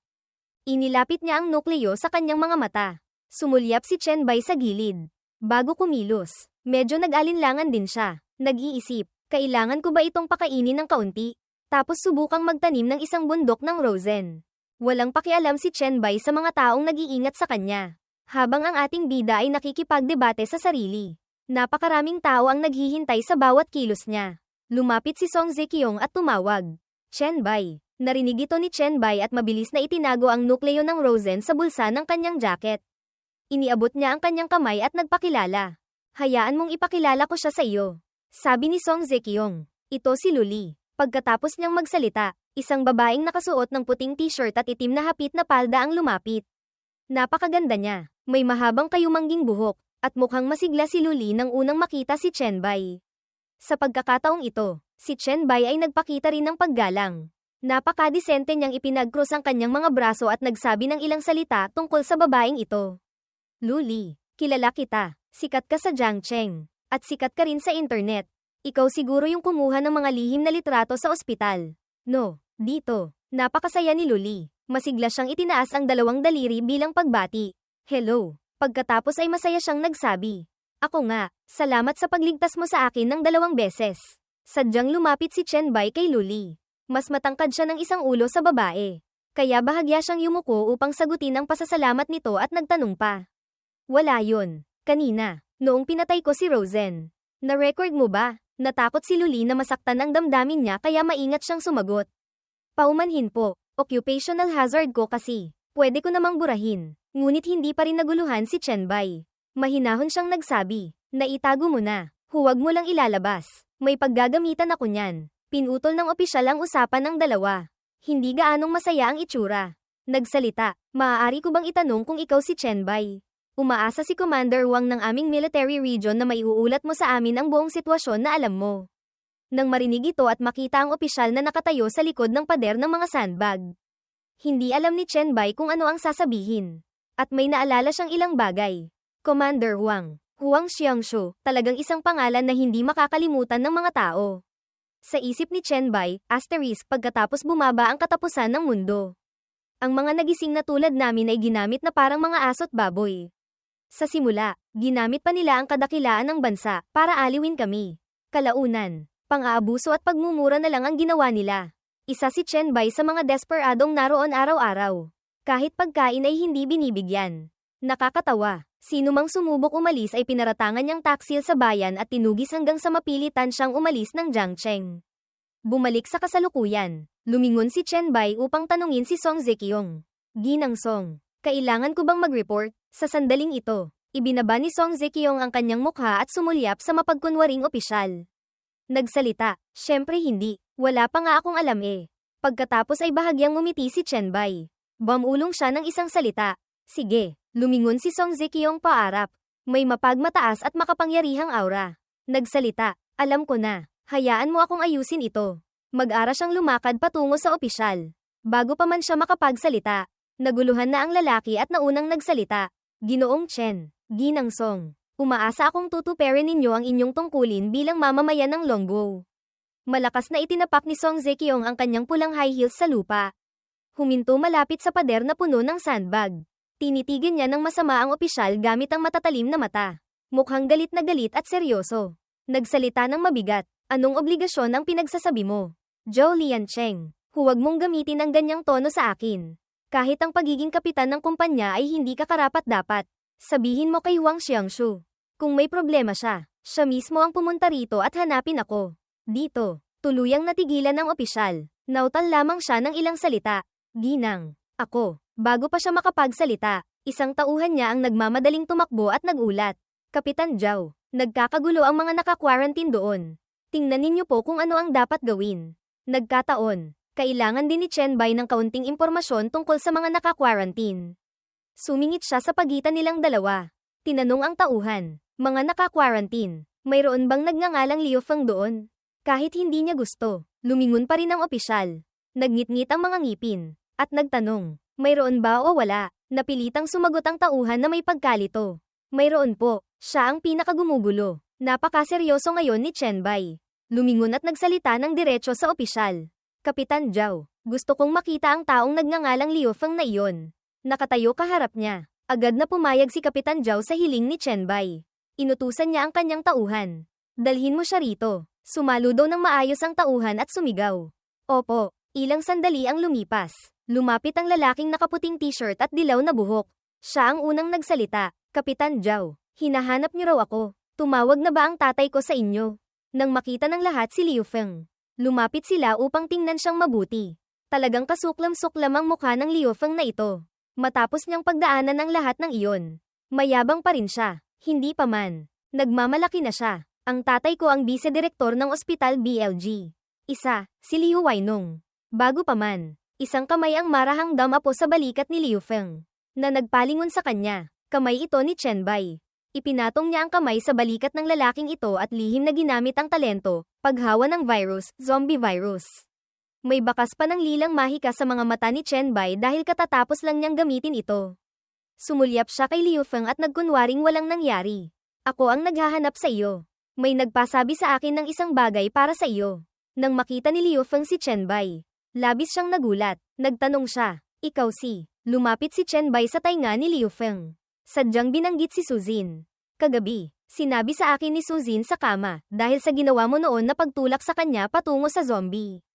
[SPEAKER 1] Inilapit niya ang nukleo sa kanyang mga mata. Sumulyap si Chen Bai sa gilid. Bago kumilos, medyo nag-alinlangan din siya. Nag-iisip, kailangan ko ba itong pakainin ng kaunti? Tapos subukang magtanim ng isang bundok ng Rosen. Walang pakialam si Chen Bai sa mga taong nag-iingat sa kanya. Habang ang ating bida ay nakikipagdebate sa sarili. Napakaraming tao ang naghihintay sa bawat kilos niya. Lumapit si Song Zekyong at tumawag. Chen Bai. Narinig ito ni Chen Bai at mabilis na itinago ang nukleo ng Rosen sa bulsa ng kanyang jacket. Iniabot niya ang kanyang kamay at nagpakilala. Hayaan mong ipakilala ko siya sa iyo. Sabi ni Song Zekyong. Ito si Luli. Pagkatapos niyang magsalita, isang babaeng nakasuot ng puting t-shirt at itim na hapit na palda ang lumapit. Napakaganda niya. May mahabang kayumangging buhok. At mukhang masigla si Luli nang unang makita si Chen Bai. Sa pagkakataong ito, si Chen Bai ay nagpakita rin ng paggalang. Napakadisente niyang ipinag-cross ang kanyang mga braso at nagsabi ng ilang salita tungkol sa babaeng ito. Luli, kilala kita. Sikat ka sa Jiangcheng. At sikat ka rin sa internet. Ikaw siguro yung kumuha ng mga lihim na litrato sa ospital. No, dito. Napakasaya ni Luli. Masigla siyang itinaas ang dalawang daliri bilang pagbati. Hello. Pagkatapos ay masaya siyang nagsabi. Ako nga, salamat sa pagligtas mo sa akin ng 2 beses. Sadyang lumapit si Chen Bai kay Luli. Mas matangkad siya ng isang ulo sa babae. Kaya bahagya siyang yumuko upang sagutin ang pasasalamat nito at nagtanong pa. Wala yun. Kanina, noong pinatay ko si Rosen. Na-record mo ba? Natakot si Luli na masaktan ang damdamin niya kaya maingat siyang sumagot. Paumanhin po, occupational hazard ko kasi. Pwede ko namang burahin. Ngunit hindi pa rin naguluhan si Chen Bai. Mahinahon siyang nagsabi, naitago mo na. Huwag mo lang ilalabas. May paggagamitan ako niyan. Pinutol ng opisyal ang usapan ng dalawa. Hindi gaanong masaya ang itsura. Nagsalita, maaari ko bang itanong kung ikaw si Chen Bai? Umaasa si Commander Wang ng aming military region na maiuulat mo sa amin ang buong sitwasyon na alam mo. Nang marinig ito at makita ang opisyal na nakatayo sa likod ng pader ng mga sandbag. Hindi alam ni Chen Bai kung ano ang sasabihin. At may naalala siyang ilang bagay. Commander Wang, Huang Xiangshu, talagang isang pangalan na hindi makakalimutan ng mga tao. Sa isip ni Chen Bai, pagkatapos bumaba ang katapusan ng mundo. Ang mga nagising na tulad namin ay ginamit na parang mga aso't baboy. Sa simula, ginamit pa nila ang kadakilaan ng bansa para aliwin kami. Kalaunan, pang-aabuso at pagmumura na lang ang ginawa nila. Isa si Chen Bai sa mga desperadong naroon araw-araw. Kahit pagkain ay hindi binibigyan. Nakakatawa, sino mang sumubok umalis ay pinaratangan niyang taksil sa bayan at tinugis hanggang sa mapilitan siyang umalis ng Jiangcheng. Bumalik sa kasalukuyan, lumingon si Chen Bai upang tanungin si Song Zekiong. Ginang Song, kailangan ko bang mag-report? Sa sandaling ito, ibinaba ni Song Zekiong ang kanyang mukha at sumulyap sa mapagkunwaring opisyal. Nagsalita, syempre hindi, wala pa nga akong alam eh. Pagkatapos ay bahagyang ngumiti si Chen Bai. Bumulong siya ng isang salita. Sige, lumingon si Song Zekiong paarap. May mapagmataas at makapangyarihang aura. Nagsalita, alam ko na, hayaan mo akong ayusin ito. Mag-ara siyang lumakad patungo sa opisyal. Bago pa man siya makapagsalita, naguluhan na ang lalaki at naunang nagsalita. Ginoong Chen, Ginang Song, umaasa akong tutuperin ninyo ang inyong tungkulin bilang mamamayan ng Longguo. Malakas na itinapak ni Song Zekiong ang kanyang pulang high heels sa lupa. Huminto malapit sa pader na puno ng sandbag. Tinitigan niya ng masama ang opisyal gamit ang matatalim na mata. Mukhang galit na galit at seryoso. Nagsalita ng mabigat, anong obligasyon ang pinagsasabi mo? Zhou Liancheng, huwag mong gamitin ang ganyang tono sa akin. Kahit ang pagiging kapitan ng kumpanya ay hindi ka karapat-dapat. Sabihin mo kay Huang Xiangshu. Kung may problema siya, siya mismo ang pumunta rito at hanapin ako. Dito, tuluyang natigilan ng opisyal. Nautal lamang siya ng ilang salita. Ginang, ako. Bago pa siya makapagsalita, isang tauhan niya ang nagmamadaling tumakbo at nagulat. Kapitan Zhao, nagkakagulo ang mga naka-quarantine doon. Tingnan ninyo po kung ano ang dapat gawin. Nagkataon. Kailangan din ni Chen Bai ng kaunting impormasyon tungkol sa mga naka-quarantine. Sumingit siya sa pagitan nilang dalawa. Tinanong ang tauhan, mga naka-quarantine, mayroon bang nagngangalang Liu Feng doon? Kahit hindi niya gusto, lumingon pa rin ang opisyal. Nagngit-ngit ang mga ngipin, at nagtanong, mayroon ba o wala? Napilitang sumagot ang tauhan na may pagkalito. Mayroon po, siya ang pinakagumugulo. Napakaseryoso ngayon ni Chen Bai. Lumingon at nagsalita ng diretso sa opisyal. Kapitan Zhao, gusto kong makita ang taong nagngangalang Liu Feng na iyon. Nakatayo kaharap niya. Agad na pumayag si Kapitan Zhao sa hiling ni Chen Bai. Inutusan niya ang kanyang tauhan. Dalhin mo siya rito. Sumaludo ng maayos ang tauhan at sumigaw. Opo, ilang sandali ang lumipas. Lumapit ang lalaking nakaputing t-shirt at dilaw na buhok. Siya ang unang nagsalita. Kapitan Zhao, hinahanap niyo raw ako. Tumawag na ba ang tatay ko sa inyo? Nang makita ng lahat si Liu Feng, lumapit sila upang tingnan siyang mabuti. Talagang kasuklam-suklam ang mukha ng Liu Feng na ito. Matapos niyang pagdaanan ang lahat ng iyon, mayabang pa rin siya. Hindi pa man. Nagmamalaki na siya. Ang tatay ko ang bise-direktor ng ospital BLG. Isa, si Liu Wainong. Bago pa man, isang kamay ang marahang damapo sa balikat ni Liu Feng, na nagpalingon sa kanya. Kamay ito ni Chen Bai. Ipinatong niya ang kamay sa balikat ng lalaking ito at lihim na ginamit ang talento, paghawa ng virus, zombie virus. May bakas pa ng lilang mahika sa mga mata ni Chen Bai dahil katatapos lang niyang gamitin ito. Sumulyap siya kay Liu Feng at nagkunwaring walang nangyari. Ako ang naghahanap sa iyo. May nagpasabi sa akin ng isang bagay para sa iyo. Nang makita ni Liu Feng si Chen Bai, labis siyang nagulat. Nagtanong siya, ikaw si? Lumapit si Chen Bai sa tainga ni Liu Feng. Sadyang binanggit si Suzin. Kagabi, sinabi sa akin ni Suzin sa kama dahil sa ginawa mo noon na pagtulak sa kanya patungo sa zombie.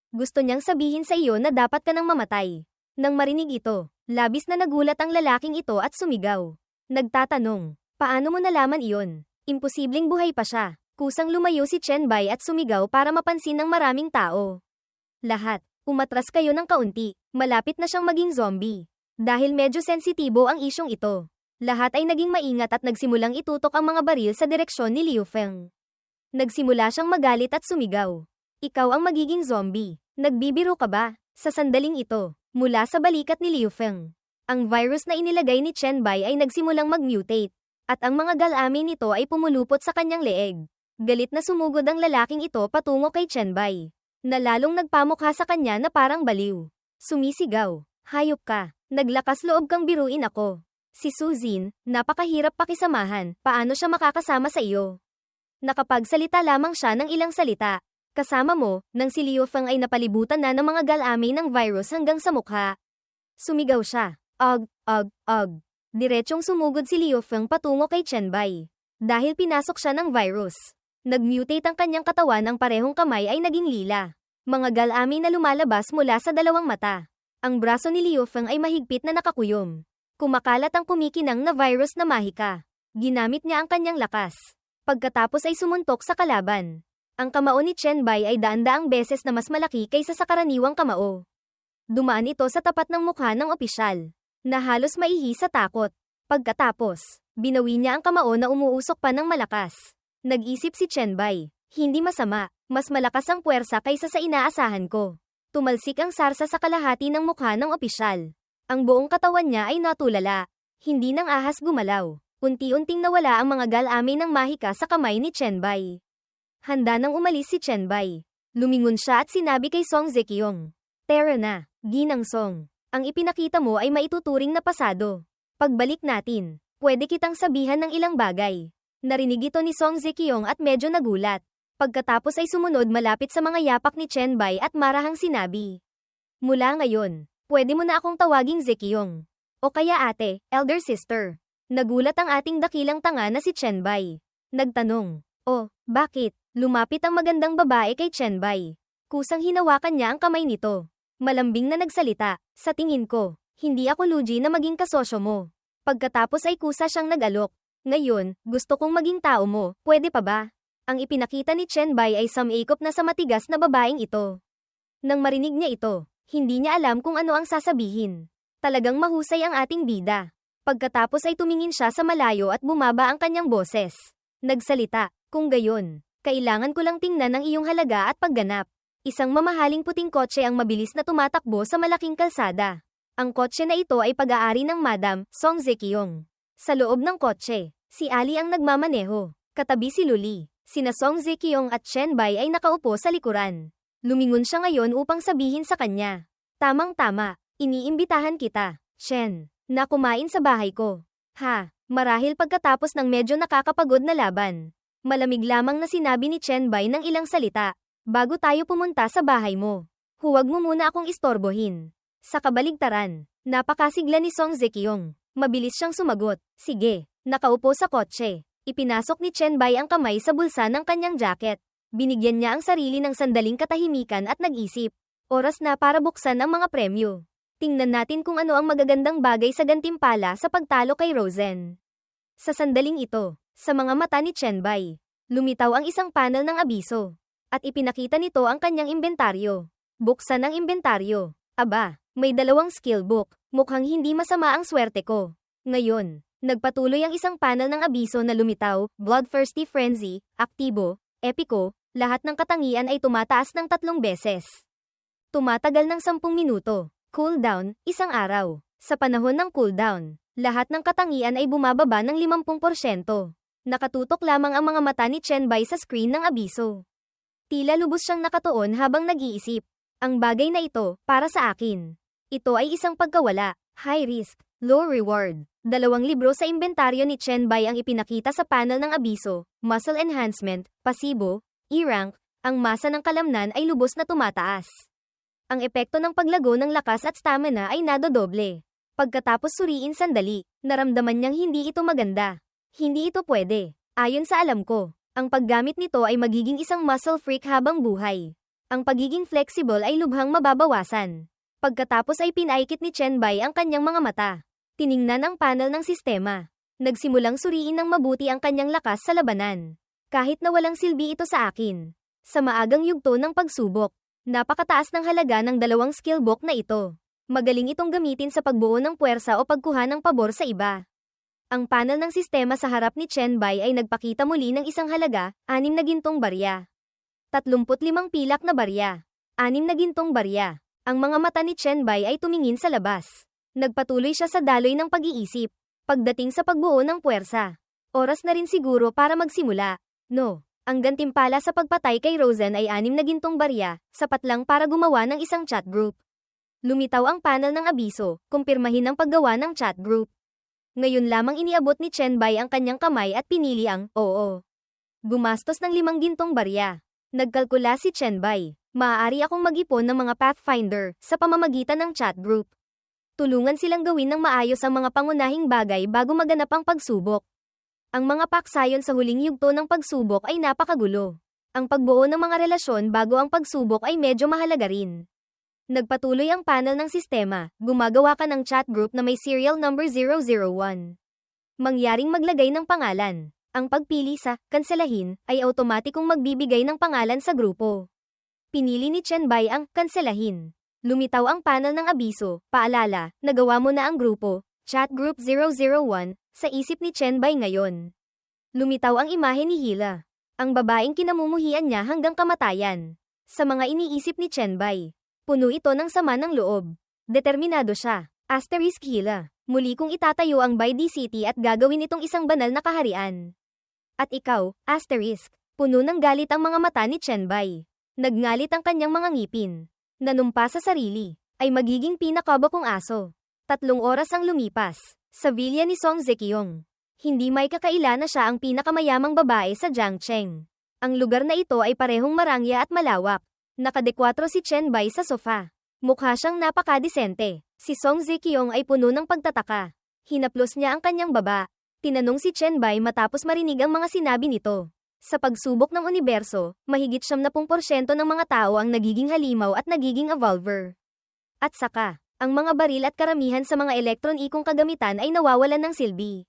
[SPEAKER 1] Gusto niyang sabihin sa iyo na dapat ka nang mamatay. Nang marinig ito, labis na nagulat ang lalaking ito at sumigaw. Nagtatanong, paano mo nalaman iyon? Imposibleng buhay pa siya. Kusang lumayo si Chen Bai at sumigaw para mapansin ng maraming tao. Lahat, umatras kayo ng kaunti, malapit na siyang maging zombie. Dahil medyo sensitibo ang isyong ito. Lahat ay naging maingat at nagsimulang itutok ang mga baril sa direksyon ni Liu Feng. Nagsimula siyang magalit at sumigaw. Ikaw ang magiging zombie. Nagbibiro ka ba? Sa sandaling ito, mula sa balikat ni Liu Feng, ang virus na inilagay ni Chen Bai ay nagsimulang mag-mutate, at ang mga galami nito ay pumulupot sa kanyang leeg. Galit na sumugod ang lalaking ito patungo kay Chen Bai, na lalong nagpamukha sa kanya na parang baliw. Sumisigaw, hayop ka, naglakas loob kang biruin ako. Si Suzin, napakahirap pakisamahan, paano siya makakasama sa iyo? Nakapagsalita lamang siya ng ilang salita. Kasama mo, nang si Liu Feng ay napalibutan na ng mga galami ng virus hanggang sa mukha. Sumigaw siya, og. Diretsong sumugod si Liu Feng patungo kay Chen Bai. Dahil pinasok siya ng virus. Nag-mutate ang kanyang katawan, ang parehong kamay ay naging lila. Mga galami na lumalabas mula sa dalawang mata. Ang braso ni Liu Feng ay mahigpit na nakakuyom. Kumakalat ang kumikinang na virus na mahika. Ginamit niya ang kanyang lakas. Pagkatapos ay sumuntok sa kalaban. Ang kamao ni Chen Bai ay daan-daang beses na mas malaki kaysa sa karaniwang kamao. Dumaan ito sa tapat ng mukha ng opisyal, na halos maihi sa takot. Pagkatapos, binawi niya ang kamao na umuusok pa ng malakas. Nag-isip si Chen Bai, hindi masama, mas malakas ang puwersa kaysa sa inaasahan ko. Tumalsik ang sarsa sa kalahati ng mukha ng opisyal. Ang buong katawan niya ay natulala. Hindi nang ahas gumalaw. Unti-unting nawala ang mga galami ng mahika sa kamay ni Chen Bai. Handa nang umalis si Chen Bai. Lumingon siya at sinabi kay Song Zekiong, Tara na, Ginang Song. Ang ipinakita mo ay maituturing na pasado. Pagbalik natin, pwede kitang sabihan ng ilang bagay. Narinig ito ni Song Zekiong at medyo nagulat. Pagkatapos ay sumunod malapit sa mga yapak ni Chen Bai at marahang sinabi. Mula ngayon, pwede mo na akong tawaging Zekiong. O kaya ate, elder sister. Nagulat ang ating dakilang tanga na si Chen Bai. Nagtanong, oh, bakit? Lumapit ang magandang babae kay Chen Bai. Kusang hinawakan niya ang kamay nito. Malambing na nagsalita, sa tingin ko, hindi ako lugi na maging kasosyo mo. Pagkatapos ay kusa siyang nag-alok. Ngayon, gusto kong maging tao mo, pwede pa ba? Ang ipinakita ni Chen Bai ay sumikop na sa matigas na babaeng ito. Nang marinig niya ito, hindi niya alam kung ano ang sasabihin. Talagang mahusay ang ating bida. Pagkatapos ay tumingin siya sa malayo at bumaba ang kanyang boses. Nagsalita, kung gayon, kailangan ko lang tingnan ang iyong halaga at pagganap. Isang mamahaling puting kotse ang mabilis na tumatakbo sa malaking kalsada. Ang kotse na ito ay pag-aari ng Madam Song Zekiong. Sa loob ng kotse, si Ali ang nagmamaneho. Katabi si Luli. Sina Song Zekiong at Chen Bai ay nakaupo sa likuran. Lumingon siya ngayon upang sabihin sa kanya. Tamang-tama, iniimbitahan kita, Shen, na kumain sa bahay ko. Ha, marahil pagkatapos ng medyo nakakapagod na laban. Malamig lamang na sinabi ni Chen Bai ng ilang salita. Bago tayo pumunta sa bahay mo, huwag mo muna akong istorbohin. Sa kabaligtaran, napakasigla ni Song Zekiong. Mabilis siyang sumagot. Sige, nakaupo sa kotse. Ipinasok ni Chen Bai ang kamay sa bulsa ng kanyang jacket. Binigyan niya ang sarili ng sandaling katahimikan at nag-isip. Oras na para buksan ang mga premyo. Tingnan natin kung ano ang magagandang bagay sa gantimpala sa pagtalo kay Rosen. Sa sandaling ito, sa mga mata ni Chen Bai, lumitaw ang isang panel ng abiso. At ipinakita nito ang kanyang imbentaryo. Buksan ang imbentaryo. Aba, may 2 skill book. Mukhang hindi masama ang swerte ko. Ngayon, nagpatuloy ang isang panel ng abiso na lumitaw, Bloodthirsty Frenzy, Aktibo, Epiko, lahat ng katangian ay tumataas ng 3 beses. Tumatagal ng 10 minuto. Cooldown, 1 araw. Sa panahon ng cooldown, lahat ng katangian ay bumababa ng 50%. Nakatutok lamang ang mga mata ni Chen Bai sa screen ng abiso. Tila lubos siyang nakatuon habang nag-iisip. Ang bagay na ito, para sa akin. Ito ay isang pagkawala, high risk, low reward. 2 libro sa inventaryo ni Chen Bai ang ipinakita sa panel ng abiso, muscle enhancement, pasibo, E-rank, ang masa ng kalamnan ay lubos na tumataas. Ang epekto ng paglago ng lakas at stamina ay nadodoble. Pagkatapos suriin sandali, naramdaman niyang hindi ito maganda. Hindi ito pwede. Ayon sa alam ko, ang paggamit nito ay magiging isang muscle freak habang buhay. Ang pagiging flexible ay lubhang mababawasan. Pagkatapos ay pinaikit ni Chen Bai ang kanyang mga mata. Tiningnan ang panel ng sistema. Nagsimulang suriin ng mabuti ang kanyang lakas sa labanan. Kahit na walang silbi ito sa akin. Sa maagang yugto ng pagsubok, napakataas ng halaga ng 2 skill book na ito. Magaling itong gamitin sa pagbuo ng puwersa o pagkuha ng pabor sa iba. Ang panel ng sistema sa harap ni Chen Bai ay nagpakita muli ng isang halaga, 6 na gintong barya. 35 pilak na barya. 6 na gintong barya. Ang mga mata ni Chen Bai ay tumingin sa labas. Nagpatuloy siya sa daloy ng pag-iisip. Pagdating sa pagbuo ng puwersa. Oras na rin siguro para magsimula. No. Ang gantimpala sa pagpatay kay Rosen ay 6 na gintong barya, sapat lang para gumawa ng isang chat group. Lumitaw ang panel ng abiso, kumpirmahin ang paggawa ng chat group. Ngayon lamang iniabot ni Chen Bai ang kanyang kamay at pinili ang oo. Gumastos ng 5 gintong barya. Nagkalkula si Chen Bai. Maaari akong mag-ipon ng mga Pathfinder sa pamamagitan ng chat group. Tulungan silang gawin ng maayos ang mga pangunahing bagay bago maganap ang pagsubok. Ang mga paksayon sa huling yugto ng pagsubok ay napakagulo. Ang pagbuo ng mga relasyon bago ang pagsubok ay medyo mahalaga rin. Nagpatuloy ang panel ng sistema, gumagawa ka ng chat group na may serial number 001. Mangyaring maglagay ng pangalan. Ang pagpili sa kanselahin ay automatikong magbibigay ng pangalan sa grupo. Pinili ni Chen Bai ang kanselahin. Lumitaw ang panel ng abiso, paalala, nagawa mo na ang grupo, chat group 001, sa isip ni Chen Bai ngayon. Lumitaw ang imahe ni Hila. Ang babaeng kinamumuhian niya hanggang kamatayan. Sa mga iniisip ni Chen Bai, puno ito ng sama ng loob. Determinado siya. Asterisk Hila. Muli kong itatayo ang Bai Di City at gagawin itong isang banal na kaharian. At ikaw, asterisk. Puno ng galit ang mga mata ni Chen Bai. Nagngalit ang kanyang mga ngipin. Nanumpa sa sarili. Ay magiging pinakaba kong aso. 3 oras ang lumipas. Sa villa ni Song Zekiong. Hindi may kakaila na siya ang pinakamayamang babae sa Jiangcheng. Ang lugar na ito ay parehong marangya at malawak. Nakadekwatro si Chen Bai sa sofa. Mukha siyang napakadesente. Si Song Zekiong ay puno ng pagtataka. Hinaplos niya ang kanyang baba. Tinanong si Chen Bai matapos marinig ang mga sinabi nito. Sa pagsubok ng universo, mahigit 70% ng mga tao ang nagiging halimaw at nagiging evolver. At saka, ang mga baril at karamihan sa mga elektron-ikong kagamitan ay nawawalan ng silbi.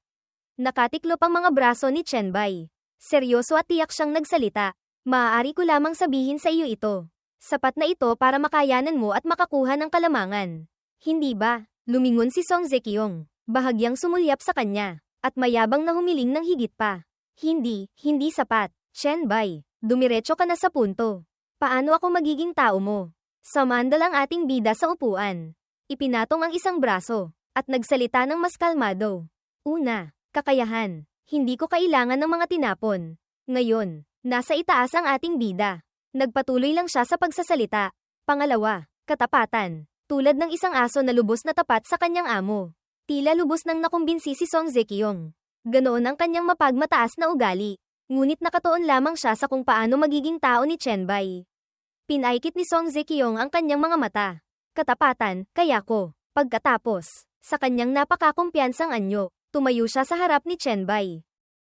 [SPEAKER 1] Nakatiklop ang mga braso ni Chen Bai. Seryoso at tiyak siyang nagsalita. Maaari ko lamang sabihin sa iyo ito. Sapat na ito para makayanan mo at makakuha ng kalamangan. Hindi ba? Lumingon si Song Zekiong. Bahagyang sumulyap sa kanya. At mayabang na humiling ng higit pa. Hindi sapat. Chen Bai, dumiretso ka na sa punto. Paano ako magiging tao mo? Sumandal ang ating bida sa upuan. Ipinatong ang isang braso, at nagsalita ng mas kalmado. Una, kakayahan. Hindi ko kailangan ng mga tinapon. Ngayon, nasa itaas ang ating bida. Nagpatuloy lang siya sa pagsasalita. Pangalawa, katapatan. Tulad ng isang aso na lubos na tapat sa kanyang amo. Tila lubos nang nakumbinsi si Song Zekiong. Ganoon ang kanyang mapagmataas na ugali. Ngunit nakatuon lamang siya sa kung paano magiging tao ni Chen Bai. Pinaikit ni Song Zekiong ang kanyang mga mata. Katapatan, kaya ko. Pagkatapos, sa kanyang napakakumpiyansang anyo, tumayo siya sa harap ni Chen Bai.